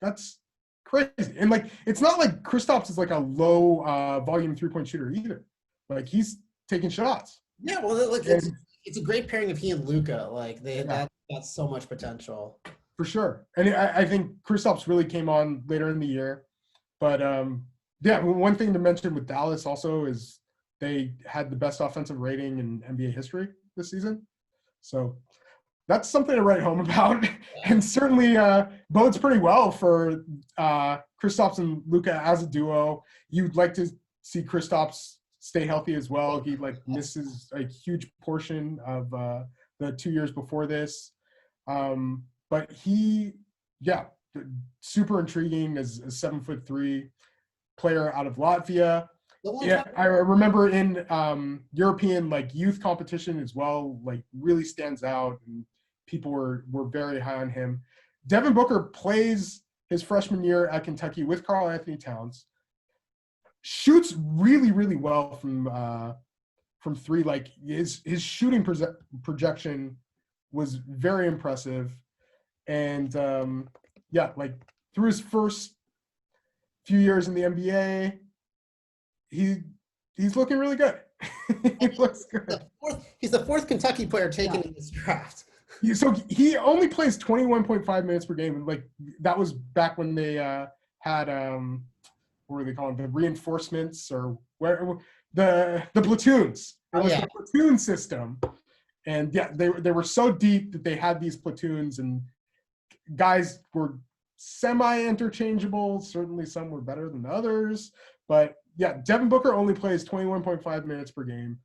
that's crazy. And it's not like Kristaps is a low volume 3-point shooter either. He's taking shots. Yeah, well, it's a great pairing of he and Luka. That's so much potential. For sure. And I think Kristaps really came on later in the year. But yeah, one thing to mention with Dallas also is they had the best offensive rating in NBA history this season. So that's something to write home about. And certainly bodes pretty well for Kristaps and Luka as a duo. You'd like to see Kristaps stay healthy as well. He misses a huge portion of the 2 years before this. But super intriguing as a 7'3" player out of Latvia. Yeah, I remember in European youth competition as well, really stands out, and people were very high on him. Devin Booker plays his freshman year at Kentucky with Karl-Anthony Towns. Shoots really, really well from three. His shooting projection was very impressive, and through his first few years in the NBA, he's looking really good. He looks good. He's the fourth Kentucky player taken in this draft. So he only plays 21.5 minutes per game. That was back when they had what were they calling the reinforcements, or where the platoons. It was the platoon system, and they were so deep that they had these platoons, and guys were semi-interchangeable. Certainly, some were better than others, but Devin Booker only plays 21.5 minutes per game.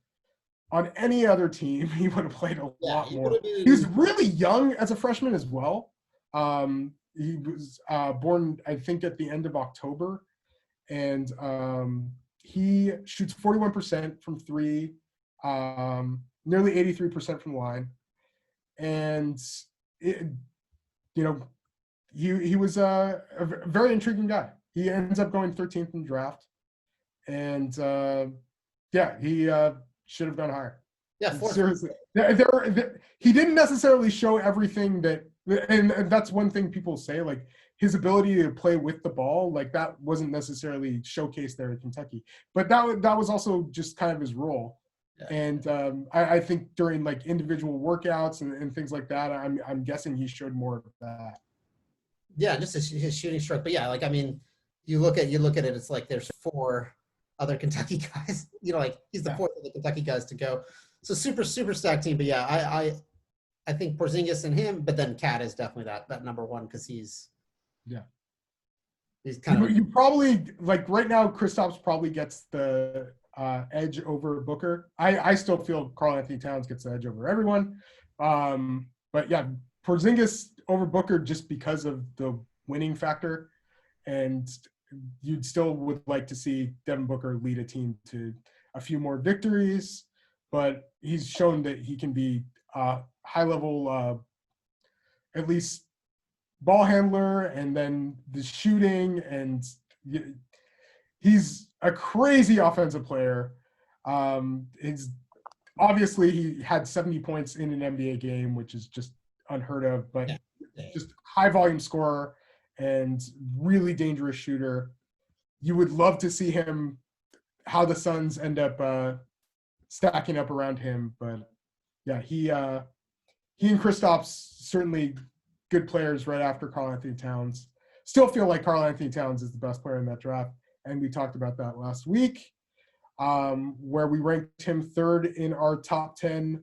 On any other team, he would have played a lot more. He was really young as a freshman as well. He was born, I think, at the end of October. And he shoots 41% from three, nearly 83% from the line. And, he was a very intriguing guy. He ends up going 13th in the draft, and yeah, he should have gone higher. Yeah, fourth. Seriously, he didn't necessarily show everything that, and that's one thing people say, like his ability to play with the ball, like that wasn't necessarily showcased there at Kentucky, but that was also just kind of his role. Yeah. And I think during like individual workouts and things like that, I'm guessing he showed more of that. Yeah, just his shooting stroke. But yeah, like I mean, you look at it, it's like there's 4 other Kentucky guys. Like he's the 4th of the Kentucky guys to go. So super stacked team. But yeah, I think Porzingis and him, but then Cat is definitely that number 1 because he's kind of you probably like right now. Kristaps probably gets the edge over Booker. I still feel Karl Anthony Towns gets the edge over everyone. But yeah, Porzingis over Booker just because of the winning factor, and you'd still would like to see Devin Booker lead a team to a few more victories, but he's shown that he can be high level, at least ball handler, and then the shooting, and he's a crazy offensive player. Obviously he had 70 points in an NBA game, which is just unheard of, but just high volume scorer and really dangerous shooter. You would love to see him, how the Suns end up stacking up around him. But yeah, he and Kristaps certainly good players right after Karl Anthony Towns. Still feel like Karl Anthony Towns is the best player in that draft. And we talked about that last week, where we ranked him 3rd in our top 10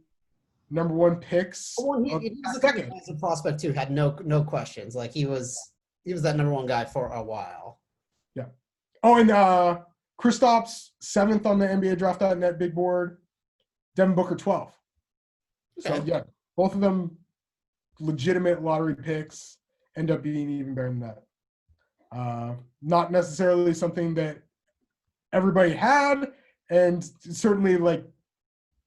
number 1 picks. He was the second as a prospect too, had no questions. Like he was that number 1 guy for a while. Yeah. Oh, and Kristaps 7th on the NBA Draft.net big board. Devin Booker 12th. Okay. So yeah, both of them legitimate lottery picks, end up being even better than that. Not necessarily something that everybody had, and certainly like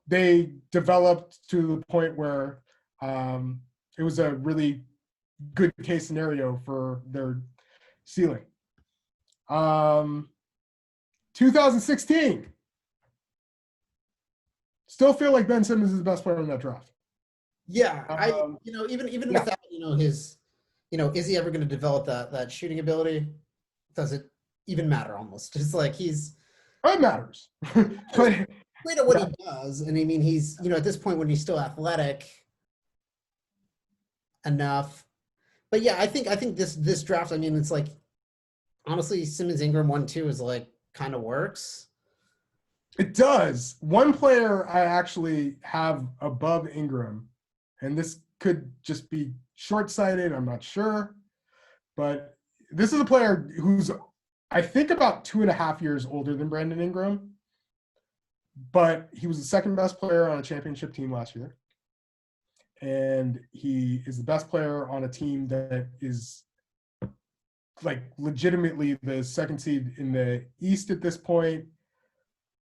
they developed to the point where it was a really good case scenario for their ceiling. 2016. Still feel like Ben Simmons is the best player in that draft. Yeah, even without his, is he ever going to develop that shooting ability? Does it even matter? Almost, it's like it matters. But wait at what he does, and I mean he's at this point when he's still athletic enough. But yeah, I think this draft, I mean, it's like honestly Simmons Ingram 1-2 is like kind of works. It does. One player I actually have above Ingram, and this could just be short-sighted, I'm not sure, but this is a player who's, I think, about 2.5 years older than Brandon Ingram, but he was the 2nd best player on a championship team last year, and he is the best player on a team that is like legitimately the 2nd seed in the East at this point.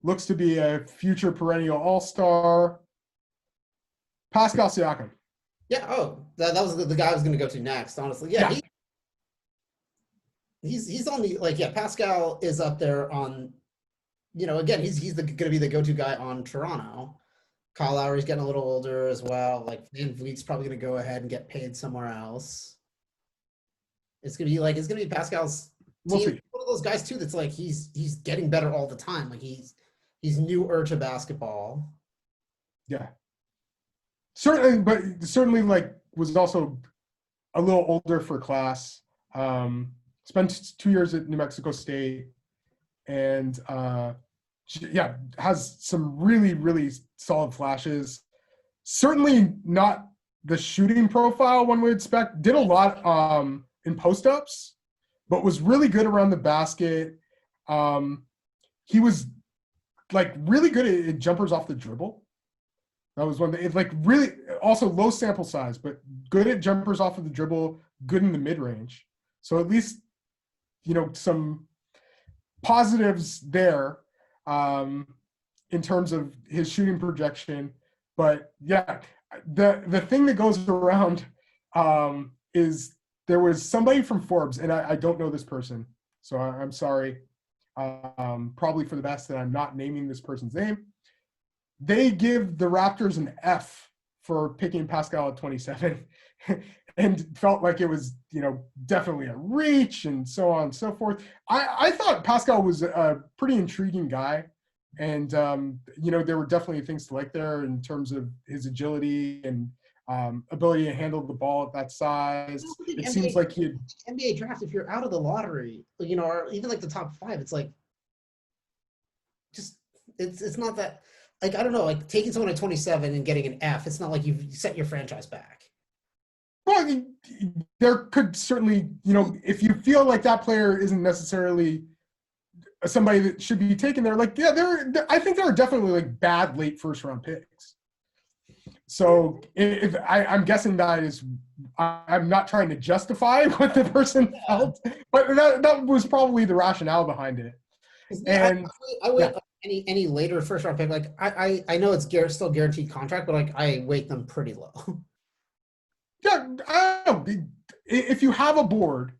Looks to be a future perennial all-star. Pascal Siakam. Yeah. Oh, that was the guy I was going to go to next. Honestly, yeah. He's on the Pascal is up there on, again he's going to be the go-to guy on Toronto. Kyle Lowry's getting a little older as well. Like Van Vliet's probably going to go ahead and get paid somewhere else. It's going to be Pascal's team. One of those guys too that's like he's getting better all the time. Like he's newer to basketball. Yeah. Certainly like was also a little older for class. Spent 2 years at New Mexico State, and has some really, really solid flashes. Certainly not the shooting profile one would expect. Did a lot in post-ups, but was really good around the basket. He was like really good at jumpers off the dribble. That was one thing. It's like really also low sample size, but good at jumpers off of the dribble, good in the mid-range. So at least, some positives there in terms of his shooting projection. But yeah, the thing that goes around is there was somebody from Forbes, and I don't know this person, so I'm sorry. Probably for the best that I'm not naming this person's name. They give the Raptors an F for picking Pascal at 27 and felt like it was, definitely a reach and so on and so forth. I thought Pascal was a pretty intriguing guy. And, there were definitely things to like there in terms of his agility and ability to handle the ball at that size. It seems like he NBA draft, if you're out of the lottery, or even like the top 5, it's like, just, it's not that, like, I don't know, like taking someone at 27 and getting an F, it's not like you've set your franchise back. Well, there could certainly, if you feel like that player isn't necessarily somebody that should be taken there, like, yeah, I think there are definitely like bad late first round picks. So if I'm guessing that is, I'm not trying to justify what the person felt, but that was probably the rationale behind it. And I wait any later first round pick. Like I know it's still guaranteed contract, but like I weight them pretty low. Yeah, I don't know. If you have a board,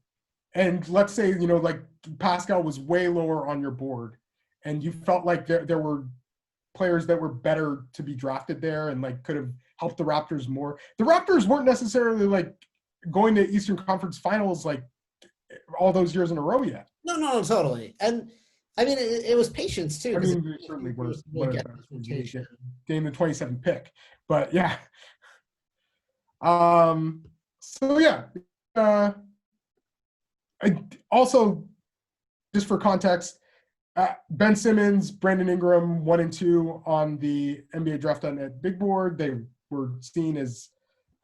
and let's say like Pascal was way lower on your board, and you felt like there were players that were better to be drafted there and like could have helped the Raptors more. The Raptors weren't necessarily like going to Eastern Conference Finals like all those years in a row yet. No, totally. And I mean, it was patience too. I mean, they certainly were getting the 27th pick, but yeah. So yeah. Also, just for context, Ben Simmons, Brandon Ingram, 1 and 2 on the NBA Draft.net big board. They were seen as,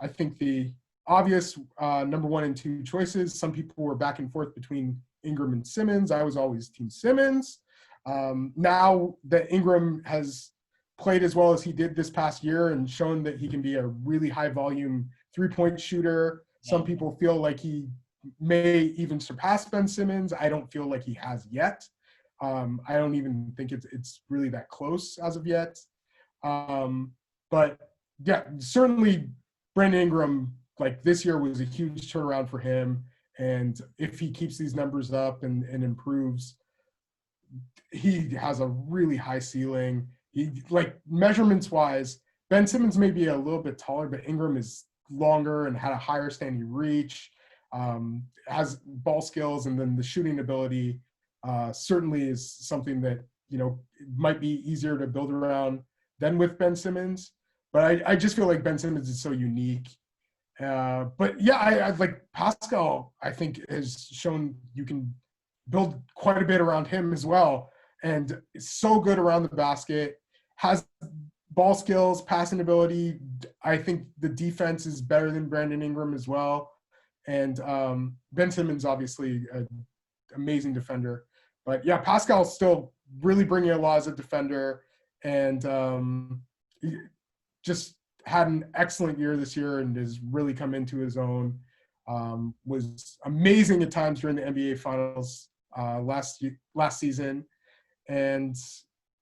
I think, the obvious number 1 and 2 choices. Some people were back and forth between Ingram and Simmons. I was always Team Simmons. Now that Ingram has played as well as he did this past year and shown that he can be a really high volume 3-point shooter, some people feel like he may even surpass Ben Simmons. I don't feel like he has yet. I don't even think it's really that close as of yet. But yeah, certainly Brandon Ingram, like this year was a huge turnaround for him. And if he keeps these numbers up and improves, he has a really high ceiling. He, like, measurements wise, Ben Simmons may be a little bit taller, but Ingram is longer and had a higher standing reach, has ball skills, and then the shooting ability certainly is something that, might be easier to build around than with Ben Simmons. But I just feel like Ben Simmons is so unique. But yeah, I like Pascal, I think, has shown you can build quite a bit around him as well. And is so good around the basket, has ball skills, passing ability. I think the defense is better than Brandon Ingram as well. And Ben Simmons, obviously, an amazing defender. But yeah, Pascal's still really bringing a lot as a defender, and he just had an excellent year this year and has really come into his own. Was amazing at times during the NBA Finals last season, and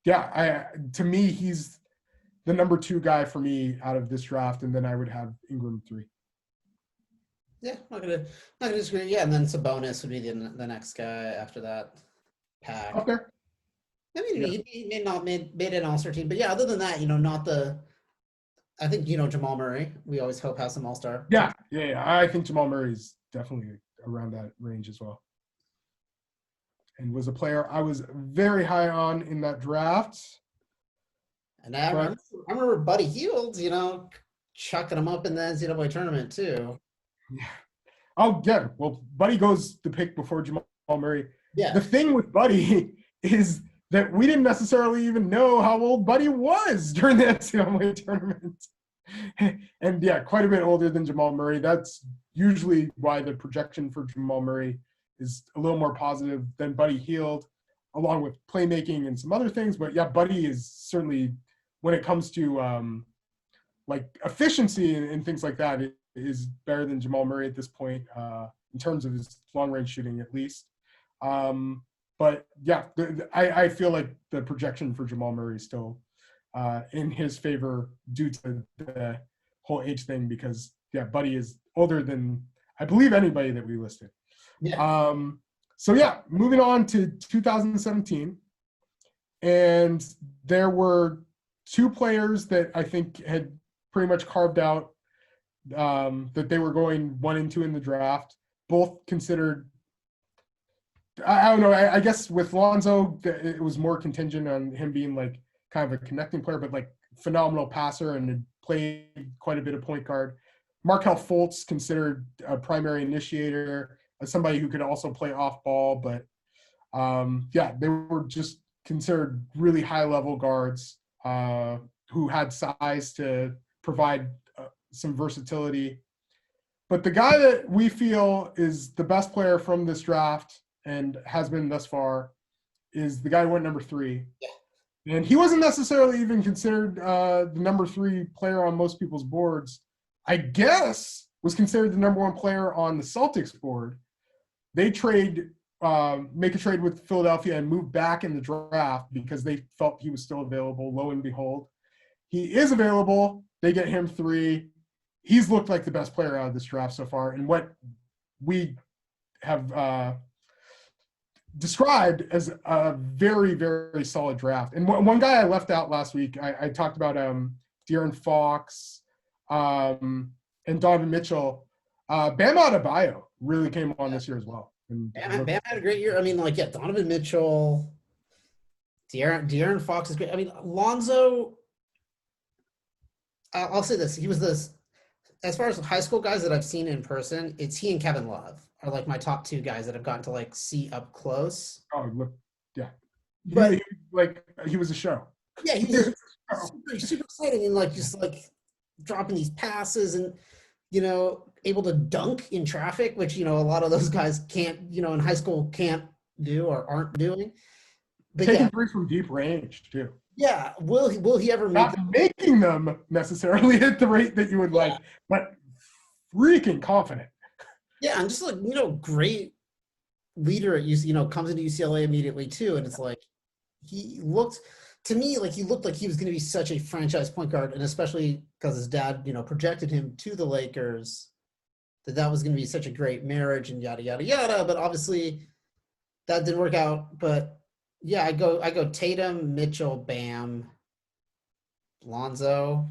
yeah, to me, he's the number 2 guy for me out of this draft, and then I would have Ingram 3. Yeah, not gonna disagree. Yeah, and then Sabonis would be the next guy after that. Pack. Okay. I mean, yeah. He may not made an all-star team, but yeah, other than that, not the. I think Jamal Murray. We always hope has some all-star. Yeah. I think Jamal Murray is definitely around that range as well, and was a player I was very high on in that draft. And I remember Buddy Hield, chucking him up in the NCAA tournament too. Yeah. Oh yeah. Well, Buddy goes the pick before Jamal Murray. Yeah. The thing with Buddy is that we didn't necessarily even know how old Buddy was during the NCAA tournament. And yeah, quite a bit older than Jamal Murray. That's usually why the projection for Jamal Murray is a little more positive than Buddy Hield, along with playmaking and some other things. But yeah, Buddy is certainly, when it comes to like efficiency and things like that, it is better than Jamal Murray at this point in terms of his long-range shooting, at least. But yeah, I feel like the projection for Jamal Murray is still in his favor due to the whole age thing, because yeah, Buddy is older than I believe anybody that we listed. Yeah. So yeah, moving on to 2017, and there were two players that I think had pretty much carved out that they were going 1 and 2 in the draft. Both considered. I don't know. I guess with Lonzo, it was more contingent on him being like kind of a connecting player, but like phenomenal passer and had played quite a bit of point guard. Markelle Fultz considered a primary initiator, somebody who could also play off ball, but yeah, they were just considered really high level guards who had size to provide some versatility. But the guy that we feel is the best player from this draft and has been thus far is the guy who went number 3. Yeah. And he wasn't necessarily even considered the number 3 player on most people's boards. I guess was considered the number 1 player on the Celtics board. They make a trade with Philadelphia and move back in the draft because they felt he was still available. Lo and behold, he is available. They get him 3. He's looked like the best player out of this draft so far. And what we have described as a very, very solid draft. And one guy I left out last week, I talked about De'Aaron Fox and Donovan Mitchell. Bam Adebayo really came on this year as well. And Bam had a great year. I mean, like, yeah, Donovan Mitchell, De'Aaron Fox is great. I mean, Lonzo, I'll say this. He was this, as far as high school guys that I've seen in person, it's he and Kevin Love are like my top 2 guys that I've gotten to like see up close. Oh, look, yeah. But he was a show. Yeah, he was super exciting and like just like dropping these passes and able to dunk in traffic, which a lot of those guys can't, in high school can't do or aren't doing. But taking threes from deep range too. Yeah, will he ever not making them necessarily at the rate that you would like, but freaking confident. Yeah, and just like great leader at UC, comes into UCLA immediately too, and it's like he looked to me like he looked like he was going to be such a franchise point guard, and especially because his dad projected him to the Lakers, that was going to be such a great marriage and yada yada yada. But obviously that didn't work out. But yeah, I go Tatum, Mitchell, Bam, Lonzo,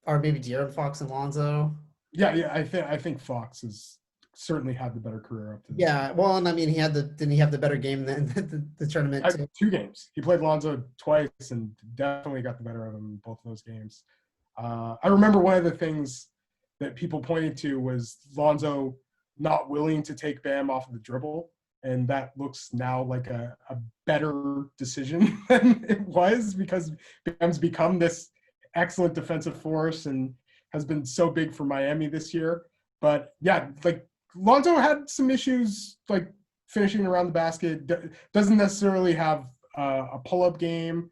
or maybe De'Aaron Fox and Lonzo. Yeah, I think Fox has certainly had the better career up to this. Yeah, well, and I mean, didn't he have the better game than the tournament? Too? 2 games. He played Lonzo twice and definitely got the better of him in both of those games. I remember one of the things that people pointed to was Lonzo not willing to take Bam off of the dribble, and that looks now like a better decision than it was because Bam's become this excellent defensive force and has been so big for Miami this year. But yeah, like Lonzo had some issues like finishing around the basket, doesn't necessarily have a pull-up game.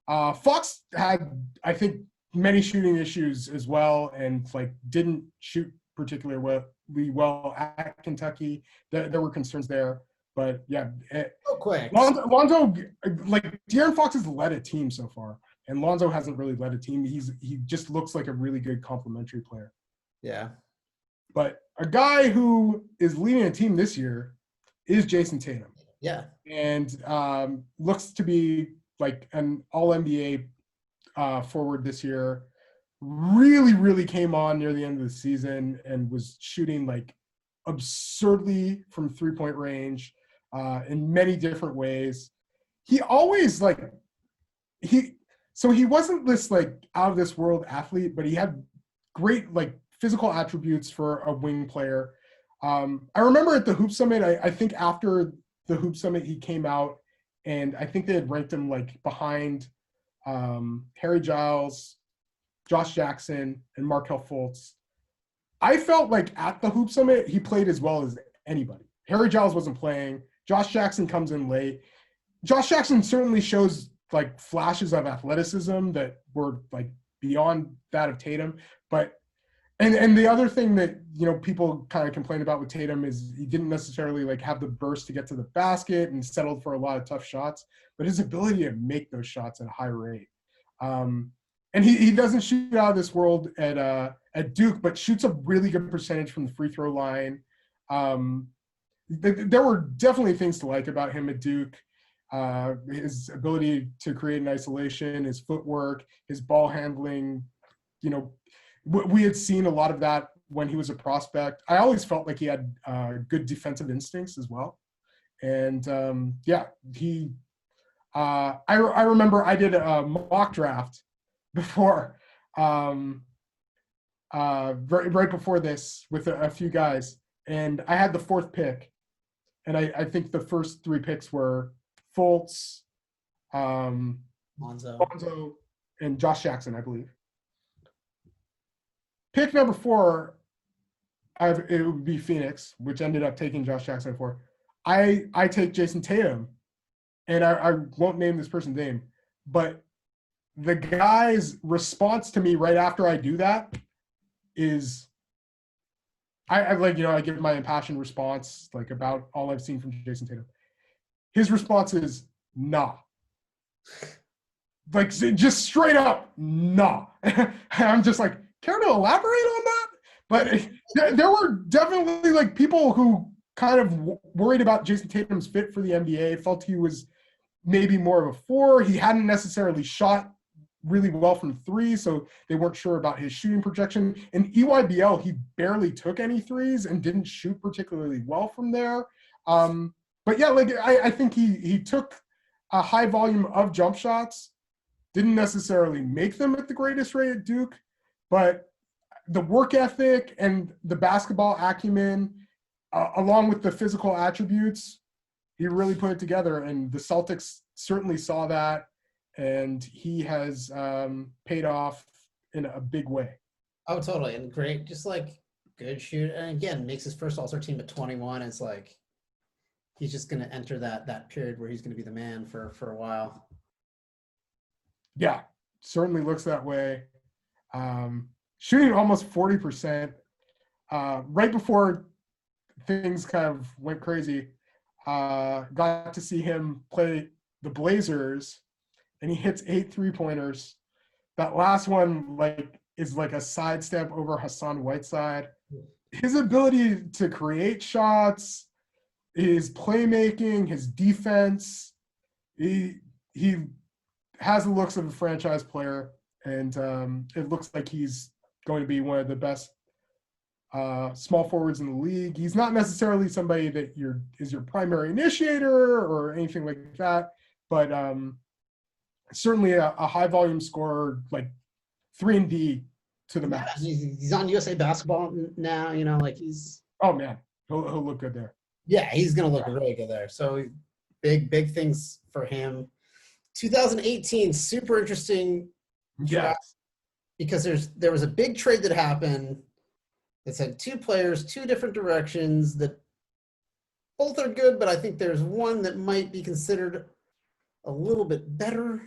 Fox had, I think, many shooting issues as well, and like didn't shoot particularly well at Kentucky. There were concerns there, but yeah. Quick. Lonzo, like De'Aaron Fox has led a team so far, and Lonzo hasn't really led a team. He just looks like a really good complementary player. Yeah. But a guy who is leading a team this year is Jason Tatum. Yeah. And looks to be like an all-NBA forward this year. Really, really came on near the end of the season and was shooting like absurdly from three-point range in many different ways. He always he wasn't this like out of this world athlete, but he had great like physical attributes for a wing player. I remember at the Hoop Summit, I think after the Hoop Summit, he came out and I think they had ranked him like behind Harry Giles, Josh Jackson, and Markelle Fultz. I felt like at the Hoop Summit, he played as well as anybody. Harry Giles wasn't playing. Josh Jackson comes in late. Josh Jackson certainly shows like flashes of athleticism that were like beyond that of Tatum. But and the other thing that people kind of complain about with Tatum is he didn't necessarily like have the burst to get to the basket and settled for a lot of tough shots, but his ability to make those shots at a high rate. And he doesn't shoot out of this world at Duke, but shoots a really good percentage from the free throw line. There were definitely things to like about him at Duke. His ability to create in isolation, his footwork, his ball handling. You know, we had seen a lot of that when he was a prospect. I always felt like he had good defensive instincts as well. And he. I remember I did a mock draft before, right before this with a few guys, and I had the 4th pick, and I think the first 3 picks were Fultz, Lonzo, and Josh Jackson, I believe. Pick number 4, it would be Phoenix, which ended up taking Josh Jackson for. I take Jason Tatum, and I won't name this person's name, but the guy's response to me right after I do that is I give my impassioned response like about all I've seen from Jason Tatum. His response is nah. Like just straight up nah. I'm just like, care to elaborate on that? But there were definitely like people who kind of worried about Jason Tatum's fit for the NBA, felt he was maybe more of a 4. He hadn't necessarily shot really well from 3, so they weren't sure about his shooting projection. In EYBL, he barely took any 3s and didn't shoot particularly well from there. But yeah, like I think he took a high volume of jump shots, didn't necessarily make them at the greatest rate at Duke, but the work ethic and the basketball acumen, along with the physical attributes, he really put it together, and the Celtics certainly saw that, and he has paid off in a big way. Oh, totally. And great, just like good shoot. And again, makes his first All-Star team at 21. It's like he's just going to enter that period where he's going to be the man for a while. Yeah, certainly looks that way. Shooting almost 40%. Right before things kind of went crazy, got to see him play the Blazers, and he hits 8 3-pointers. That last one is like a sidestep over Hassan Whiteside. His ability to create shots, his playmaking, his defense, he has the looks of a franchise player, and it looks like he's going to be one of the best small forwards in the league. He's not necessarily somebody that is your primary initiator or anything like that, but certainly a high volume scorer, like 3-and-D to the max. Yeah, he's on USA Basketball now. Like he's. Oh man, he'll look good there. Yeah, he's gonna look really good there. So big things for him. 2018, super interesting. Yeah. Because there was a big trade that happened. It's had 2 players, 2 different directions that both are good, but I think there's one that might be considered a little bit better.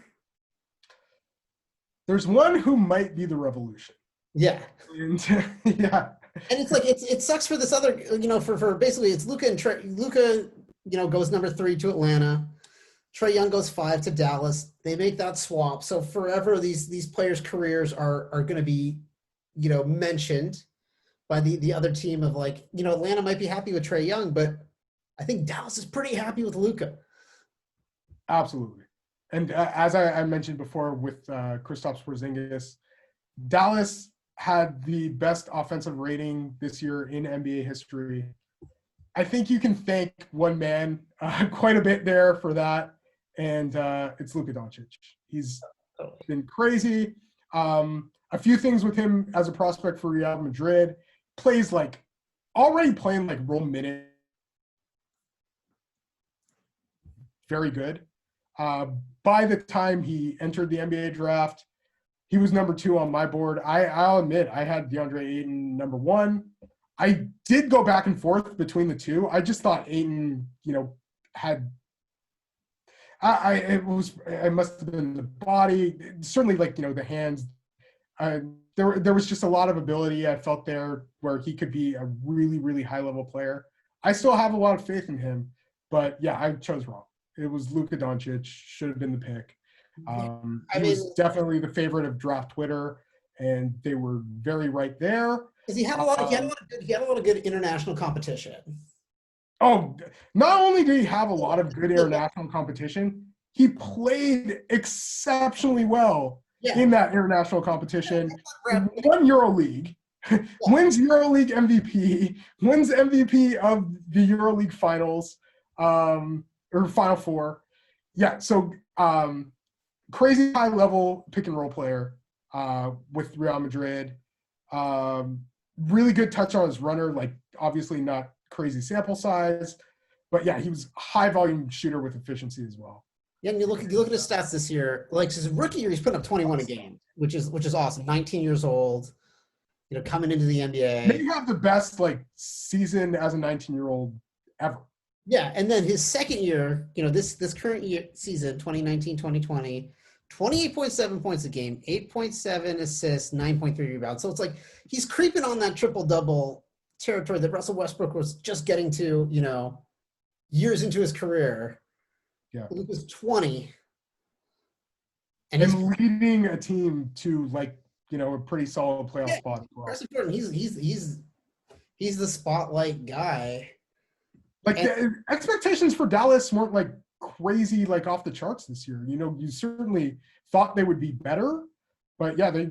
There's one who might be the revolution. Yeah. And yeah. And it's like it sucks for this other, for basically it's Luka and Trey. Luka, goes number 3 to Atlanta. Trae Young goes 5 to Dallas. They make that swap. So forever these players' careers are going to be, mentioned by the other team of like, Atlanta might be happy with Trae Young, but I think Dallas is pretty happy with Luka. Absolutely. And as I mentioned before with Kristaps Porzingis, Dallas had the best offensive rating this year in NBA history. I think you can thank one man quite a bit there for that, and it's Luka Doncic. He's been crazy. A few things with him as a prospect for Real Madrid. Plays already playing role minute. Very good. By the time he entered the NBA draft, he was number 2 on my board. I'll admit I had DeAndre Ayton number 1. I did go back and forth between the 2. I just thought Ayton, had it must have been the body, certainly the hands. There was just a lot of ability I felt there where he could be a really, really high level player. I still have a lot of faith in him, but yeah, I chose wrong. It was Luka Doncic, should have been the pick. He was definitely the favorite of draft Twitter, and they were very right there. Because he had a lot of good international competition. Oh, not only did he have a lot of good international competition, he played exceptionally well Yeah. in that international competition. Won EuroLeague, wins EuroLeague MVP, wins MVP of the EuroLeague finals, or Final Four. Yeah, so crazy high level pick and roll player with Real Madrid. Really good touch on his runner, like obviously not crazy sample size, but yeah, he was a high volume shooter with efficiency as well. Yeah, and you look at his stats this year. Like his rookie year, he's putting up 21 a game, which is awesome. 19 years old, coming into the NBA. Maybe have the best like season as a 19-year-old ever. Yeah, and then his second year, this current year season, 2019-2020, 28.7 points a game, 8.7 assists, 9.3 rebounds. So it's like he's creeping on that triple-double territory that Russell Westbrook was just getting to, years into his career. Yeah. Luke was 20. And leading a team to a pretty solid playoff spot. That's important. He's the spotlight guy. The expectations for Dallas weren't crazy off the charts this year. You certainly thought they would be better, but yeah, they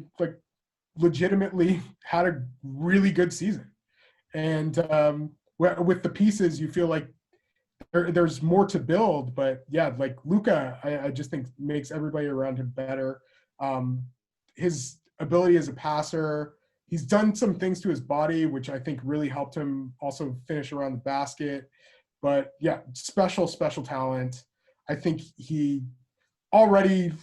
legitimately had a really good season. And with the pieces, you feel like there's more to build. But yeah, Luka, I just think makes everybody around him better. His ability as a passer, he's done some things to his body, which I think really helped him also finish around the basket. But yeah, special talent. I think he already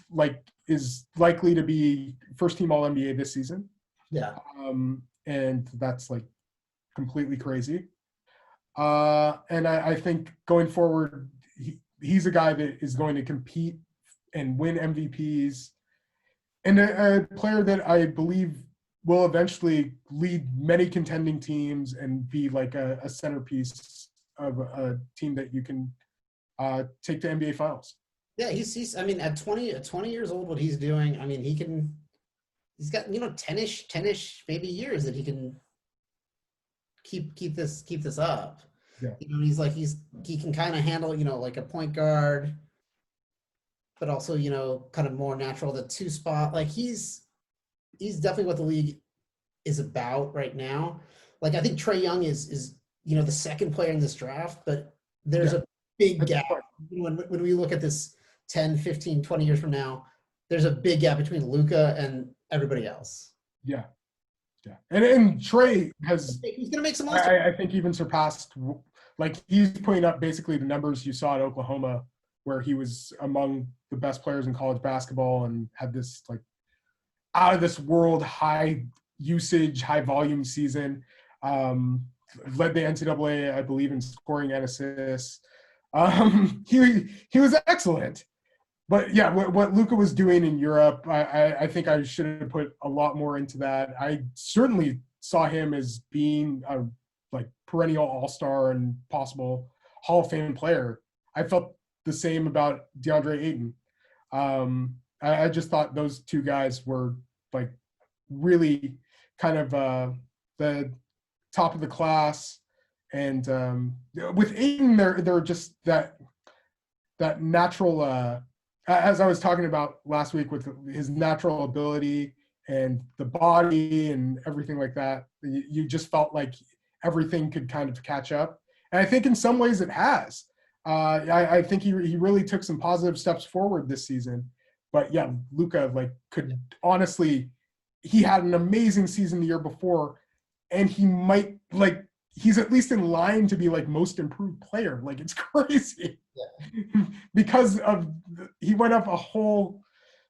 is likely to be first team All NBA this season. Yeah. And that's completely crazy. And I think going forward, he's a guy that is going to compete and win MVPs, and a player that I believe will eventually lead many contending teams and be a centerpiece of a team that you can take to NBA Finals. Yeah, he's at 20 years old, what he's doing, he's got 10ish maybe years that he can keep this up. Yeah. He can kind of handle, a point guard, but also, kind of more natural, the two spot. He's definitely what the league is about right now. I think Trae Young is the second player in this draft, but there's a big gap. When we look at this 10, 15, 20 years from now, there's a big gap between Luka and everybody else. Yeah. Yeah. And Trae he's going to make some I think even surpassed, he's putting up basically the numbers you saw at Oklahoma, where he was among the best players in college basketball and had this out of this world high usage, high volume season. Led the NCAA, I believe, in scoring and assists. He was excellent. But yeah, what Luka was doing in Europe, I think I should have put a lot more into that. I certainly saw him as being a perennial all-star and possible Hall of Fame player. I felt the same about DeAndre Ayton. I just thought those two guys were really kind of the top of the class. And with Ayton, they're just that natural. As I was talking about last week, with his natural ability and the body and everything like that, you just felt like everything could kind of catch up. And I think in some ways it has. I think he really took some positive steps forward this season. But yeah, Luka could honestly, he had an amazing season the year before, and he might he's at least in line to be most improved player. It's crazy. Yeah. Because he went up a whole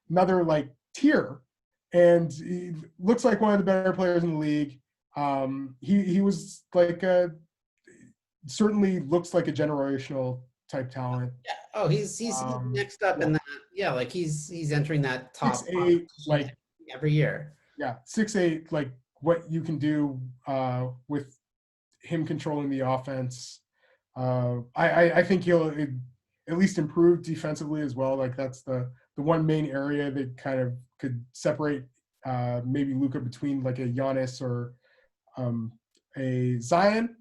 another tier, and he looks like one of the better players in the league. He was certainly looks like a generational type talent. Yeah. Oh, he's next up in that. Yeah, he's entering that top 6'8", every year. Yeah, 6'8", what you can do with him controlling the offense. I think he'll at least improve defensively as well. That's the one main area that kind of could separate maybe Luka between a Giannis or a Zion,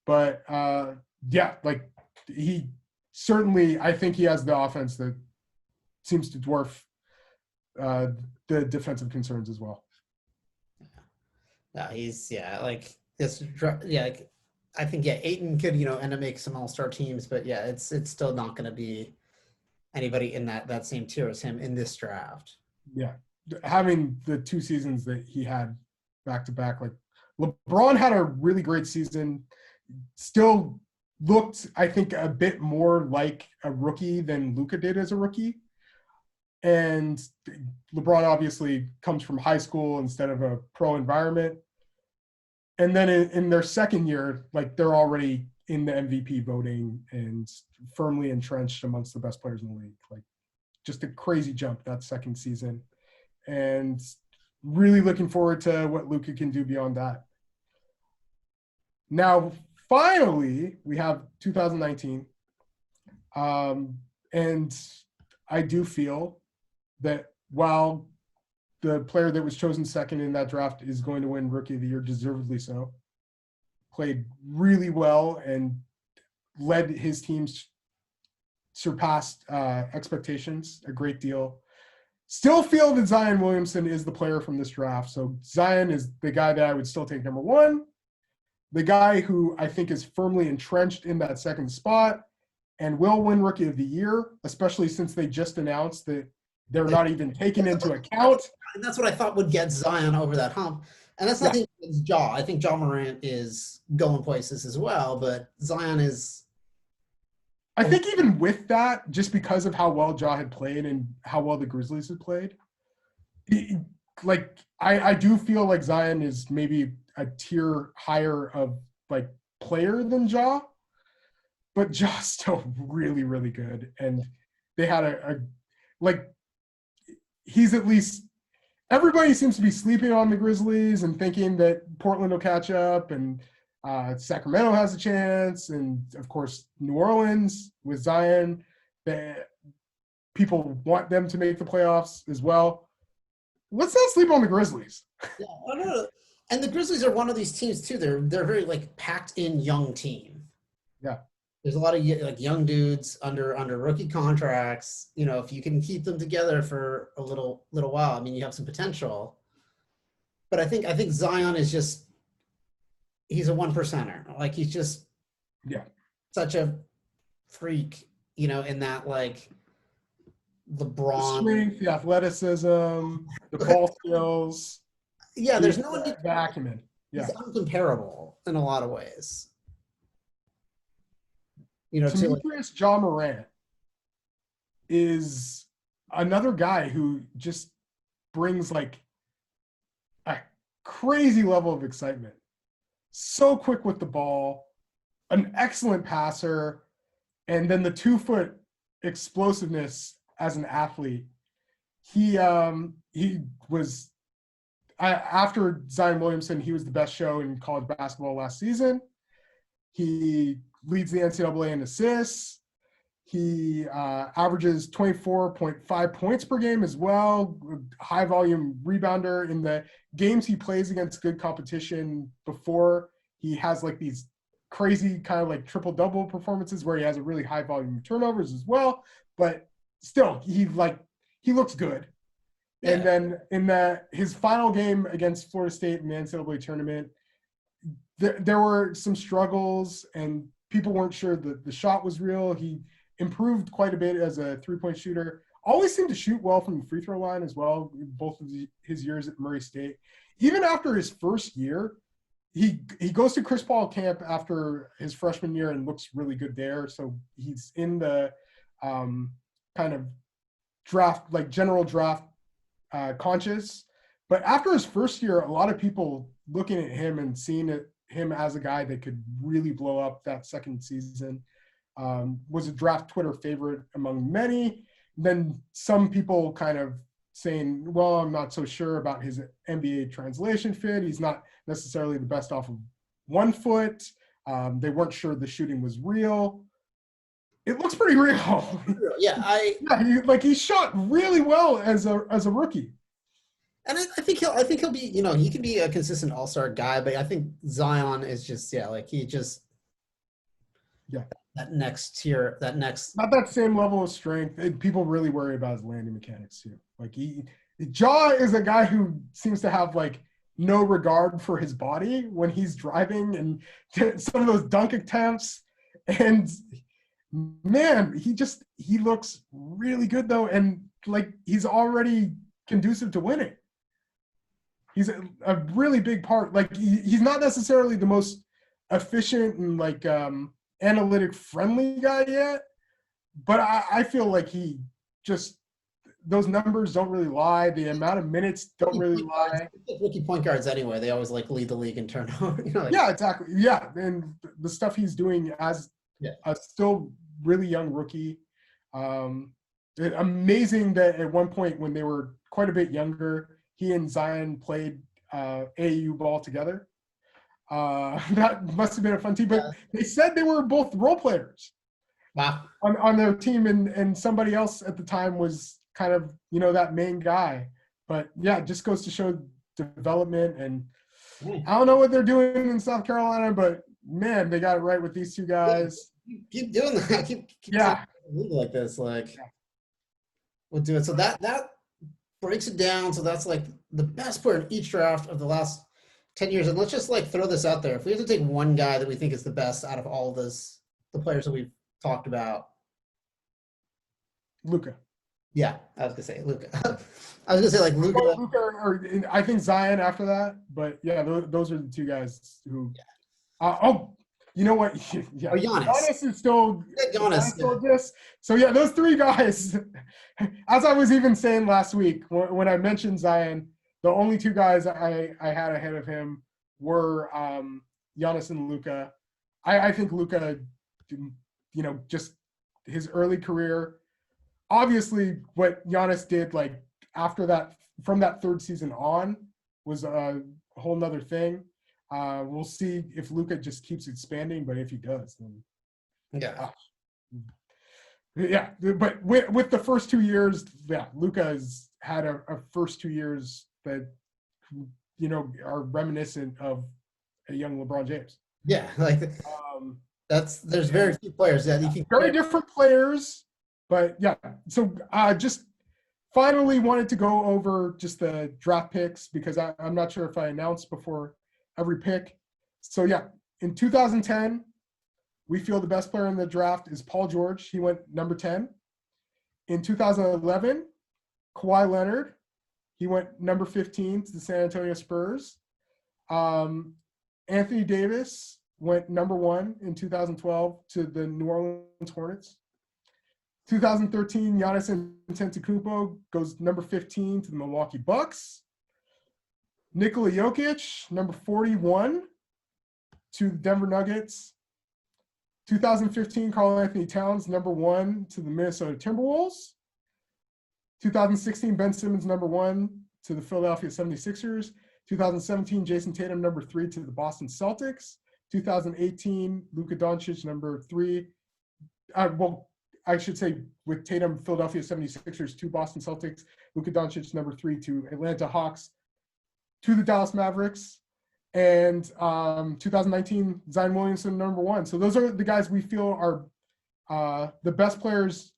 but yeah, like he certainly, I think he has the offense that seems to dwarf the defensive concerns as well. No, he's like this. Yeah, like, I think Aiton could end up making some all-star teams, but yeah, it's still not going to be anybody in that same tier as him in this draft. Yeah, having the 2 seasons that he had back to back, like LeBron had a really great season, still looked, I think, a bit more like a rookie than Luka did as a rookie. And LeBron obviously comes from high school instead of a pro environment. And then in their second year, like they're already in the MVP voting and firmly entrenched amongst the best players in the league. Like just a crazy jump that second season. And really looking forward to what Luka can do beyond that. Now, finally, we have 2019. And I do feel that while the player that was chosen second in that draft is going to win Rookie of the Year, deservedly so, played really well and led his teams surpassed expectations a great deal. Still feel that Zion Williamson is the player from this draft. So Zion is the guy that I would still take number one, the guy who I think is firmly entrenched in that second spot and will win Rookie of the Year, especially since they just announced that they're not even taken into account. And that's what I thought would get Zion over that hump. And that's nothing against Ja. I think Ja Morant is going places as well, but Zion is. I think even with that, just because of how well Ja had played and how well the Grizzlies had played, I do feel like Zion is maybe a tier higher of like player than Ja, but Ja's still really, really good. And they had he's at least, everybody seems to be sleeping on the Grizzlies and thinking that Portland will catch up and Sacramento has a chance. And of course, New Orleans with Zion, people want them to make the playoffs as well. Let's not sleep on the Grizzlies. Yeah, no. And the Grizzlies are one of these teams too. They're very like packed in young team. Yeah. There's a lot of like young dudes under rookie contracts. If you can keep them together for a little while, I mean, you have some potential. But I think Zion is just, he's a 1%er. Like he's just such a freak, in that like LeBron, the strength, the athleticism, the ball skills. Yeah, there's no one the acumen. Yeah, he's uncomparable in a lot of ways. Demetrius Ja Morant is another guy who just brings like a crazy level of excitement. So quick with the ball, an excellent passer, and then the 2-foot explosiveness as an athlete. He was, after Zion Williamson, he was the best show in college basketball last season. He leads the NCAA in assists. He averages 24.5 points per game as well. High volume rebounder. In the games he plays against good competition before, he has like these crazy kind of like triple double performances where he has a really high volume of turnovers as well. But still, he looks good. Yeah. And then in his final game against Florida State in the NCAA tournament, there were some struggles and people weren't sure that the shot was real. He improved quite a bit as a three-point shooter. Always seemed to shoot well from the free throw line as well, both of his years at Murray State. Even after his first year, he goes to Chris Paul camp after his freshman year and looks really good there. So he's in the kind of draft, like general draft conscious. But after his first year, a lot of people looking at him and seeing him as a guy that could really blow up that second season, was a draft Twitter favorite among many. Then some people kind of saying, well, I'm not so sure about his NBA translation fit. He's not necessarily the best off of 1 foot. They weren't sure the shooting was real. It looks pretty real. Yeah, he shot really well as a rookie. And I think he'll be, he can be a consistent all-star guy, but I think Zion is just, yeah, like he just Yeah. that next tier, that next. Not that same level of strength. People really worry about his landing mechanics too. Like Jaw is a guy who seems to have like no regard for his body when he's driving, and some of those dunk attempts. And man, he looks really good though, and like he's already conducive to winning. He's a really big part. Like he's not necessarily the most efficient and like analytic friendly guy yet, but I feel like he just, those numbers don't really lie. The amount of minutes don't really lie. Rookie point guards anyway, they always like lead the league in turnover. Yeah, exactly. Yeah, and the stuff he's doing as a still really young rookie. Amazing that at one point when they were quite a bit younger, he and Zion played AAU ball together. That must have been a fun team. But they said they were both role players. Wow. On their team, and somebody else at the time was kind of, that main guy. But yeah, it just goes to show development. And I don't know what they're doing in South Carolina, but man, they got it right with these two guys. Keep doing that. Keep like this. Like we'll do it. So that breaks it down. So that's like the best player in each draft of the last 10 years. And let's just like throw this out there. If we have to take one guy that we think is the best out of all of this, the players that we've talked about. Luka. Yeah, I was gonna say Luka. I was gonna say like Luka. Or I think Zion after that, but yeah, those are the two guys who. You know what? Yeah, Giannis. Giannis is still. Giannis. So yeah, those three guys. As I was even saying last week when I mentioned Zion, the only two guys I had ahead of him were Giannis and Luka. I think Luka, just his early career. Obviously, what Giannis did, like after that, from that third season on, was a whole nother thing. We'll see if Luka just keeps expanding, but if he does, then yeah. But with the first 2 years, yeah, Luka has had a first 2 years that are reminiscent of a young LeBron James. Yeah, like there's very few players that you can very different players. But yeah, so just finally wanted to go over just the draft picks because I'm not sure if I announced before every pick. So yeah, in 2010, we feel the best player in the draft is Paul George. He went number 10. In 2011, Kawhi Leonard. He went number 15 to the San Antonio Spurs. Anthony Davis went number 1 in 2012 to the New Orleans Hornets. 2013, Giannis Antetokounmpo goes number 15 to the Milwaukee Bucks. Nikola Jokic, number 41 to the Denver Nuggets. 2015, Karl Anthony Towns, number 1 to the Minnesota Timberwolves. 2016, Ben Simmons, number 1 to the Philadelphia 76ers. 2017, Jason Tatum, number 3 to the Boston Celtics. 2018, Luka Doncic, number 3. I should say with Tatum, Philadelphia 76ers to Boston Celtics, Luka Doncic, number 3 to Atlanta Hawks, to the Dallas Mavericks, and 2019, Zion Williamson, number 1. So those are the guys we feel are the best players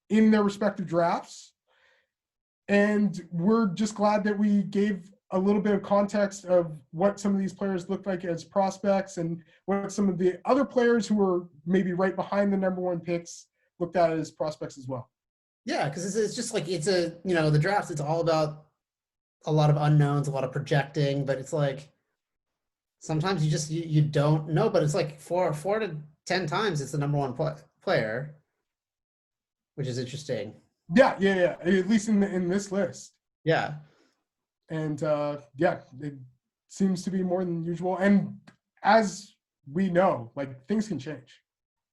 in their respective drafts. And we're just glad that we gave a little bit of context of what some of these players look like as prospects and what some of the other players who were maybe right behind the number 1 picks looked at as prospects as well. Yeah, because it's just like the draft, it's all about a lot of unknowns, a lot of projecting, but it's like sometimes you don't know, but it's like 4 to 10 times it's the number 1 player, which is interesting. Yeah. At least in this list. Yeah. And it seems to be more than usual. And as we know, like things can change,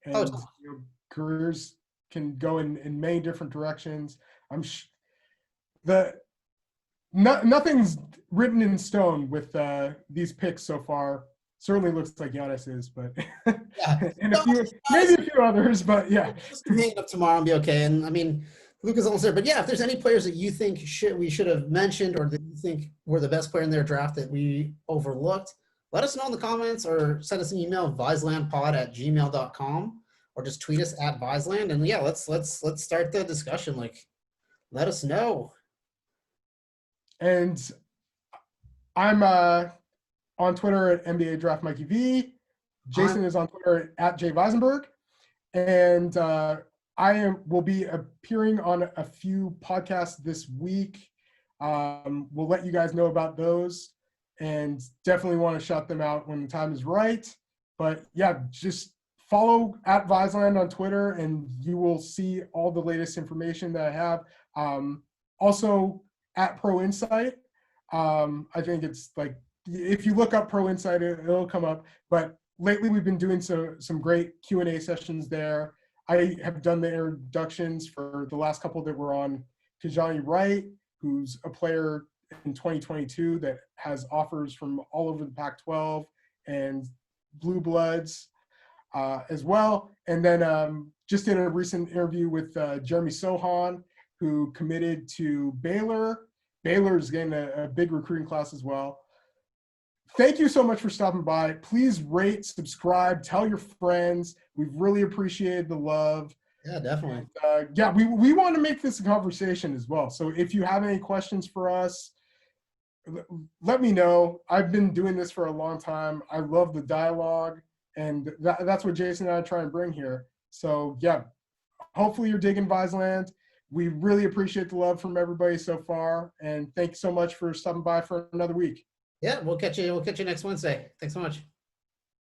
and careers can go in many different directions. Nothing's written in stone with these picks so far. Certainly looks like Giannis is, but yeah. and maybe a few others, but yeah. Just hang it up tomorrow and be okay. And I mean, Luca's almost there. But yeah, if there's any players that you think we should have mentioned or that you think were the best player in their draft that we overlooked, let us know in the comments or send us an email, viselandpod@gmail.com, or just tweet us at Viseland. And yeah, let's start the discussion. Like, let us know. And I'm on Twitter at NBA Draft Mikey V. Jason is on Twitter at jvisenberg. And will be appearing on a few podcasts this week. We'll let you guys know about those, and definitely want to shout them out when the time is right. But yeah, just follow at Viseland on Twitter, and you will see all the latest information that I have. Also at Pro Insight. I think it's like, if you look up Pro Insight, it'll come up. But lately we've been doing some great Q&A sessions there. I have done the introductions for the last couple that were on Kijani Wright, who's a player in 2022 that has offers from all over the Pac-12 and Blue Bloods as well. And then just did a recent interview with Jeremy Sohan, who committed to Baylor. Baylor's getting a big recruiting class as well. Thank you so much for stopping by. Please rate, subscribe, tell your friends. We've really appreciated the love. Yeah, definitely. And, we want to make this a conversation as well. So if you have any questions for us, let me know. I've been doing this for a long time. I love the dialogue, and that's what Jason and I try and bring here. So yeah, hopefully you're digging Viseland. We really appreciate the love from everybody so far, and thanks so much for stopping by for another week. Yeah, we'll catch you next Wednesday. Thanks so much.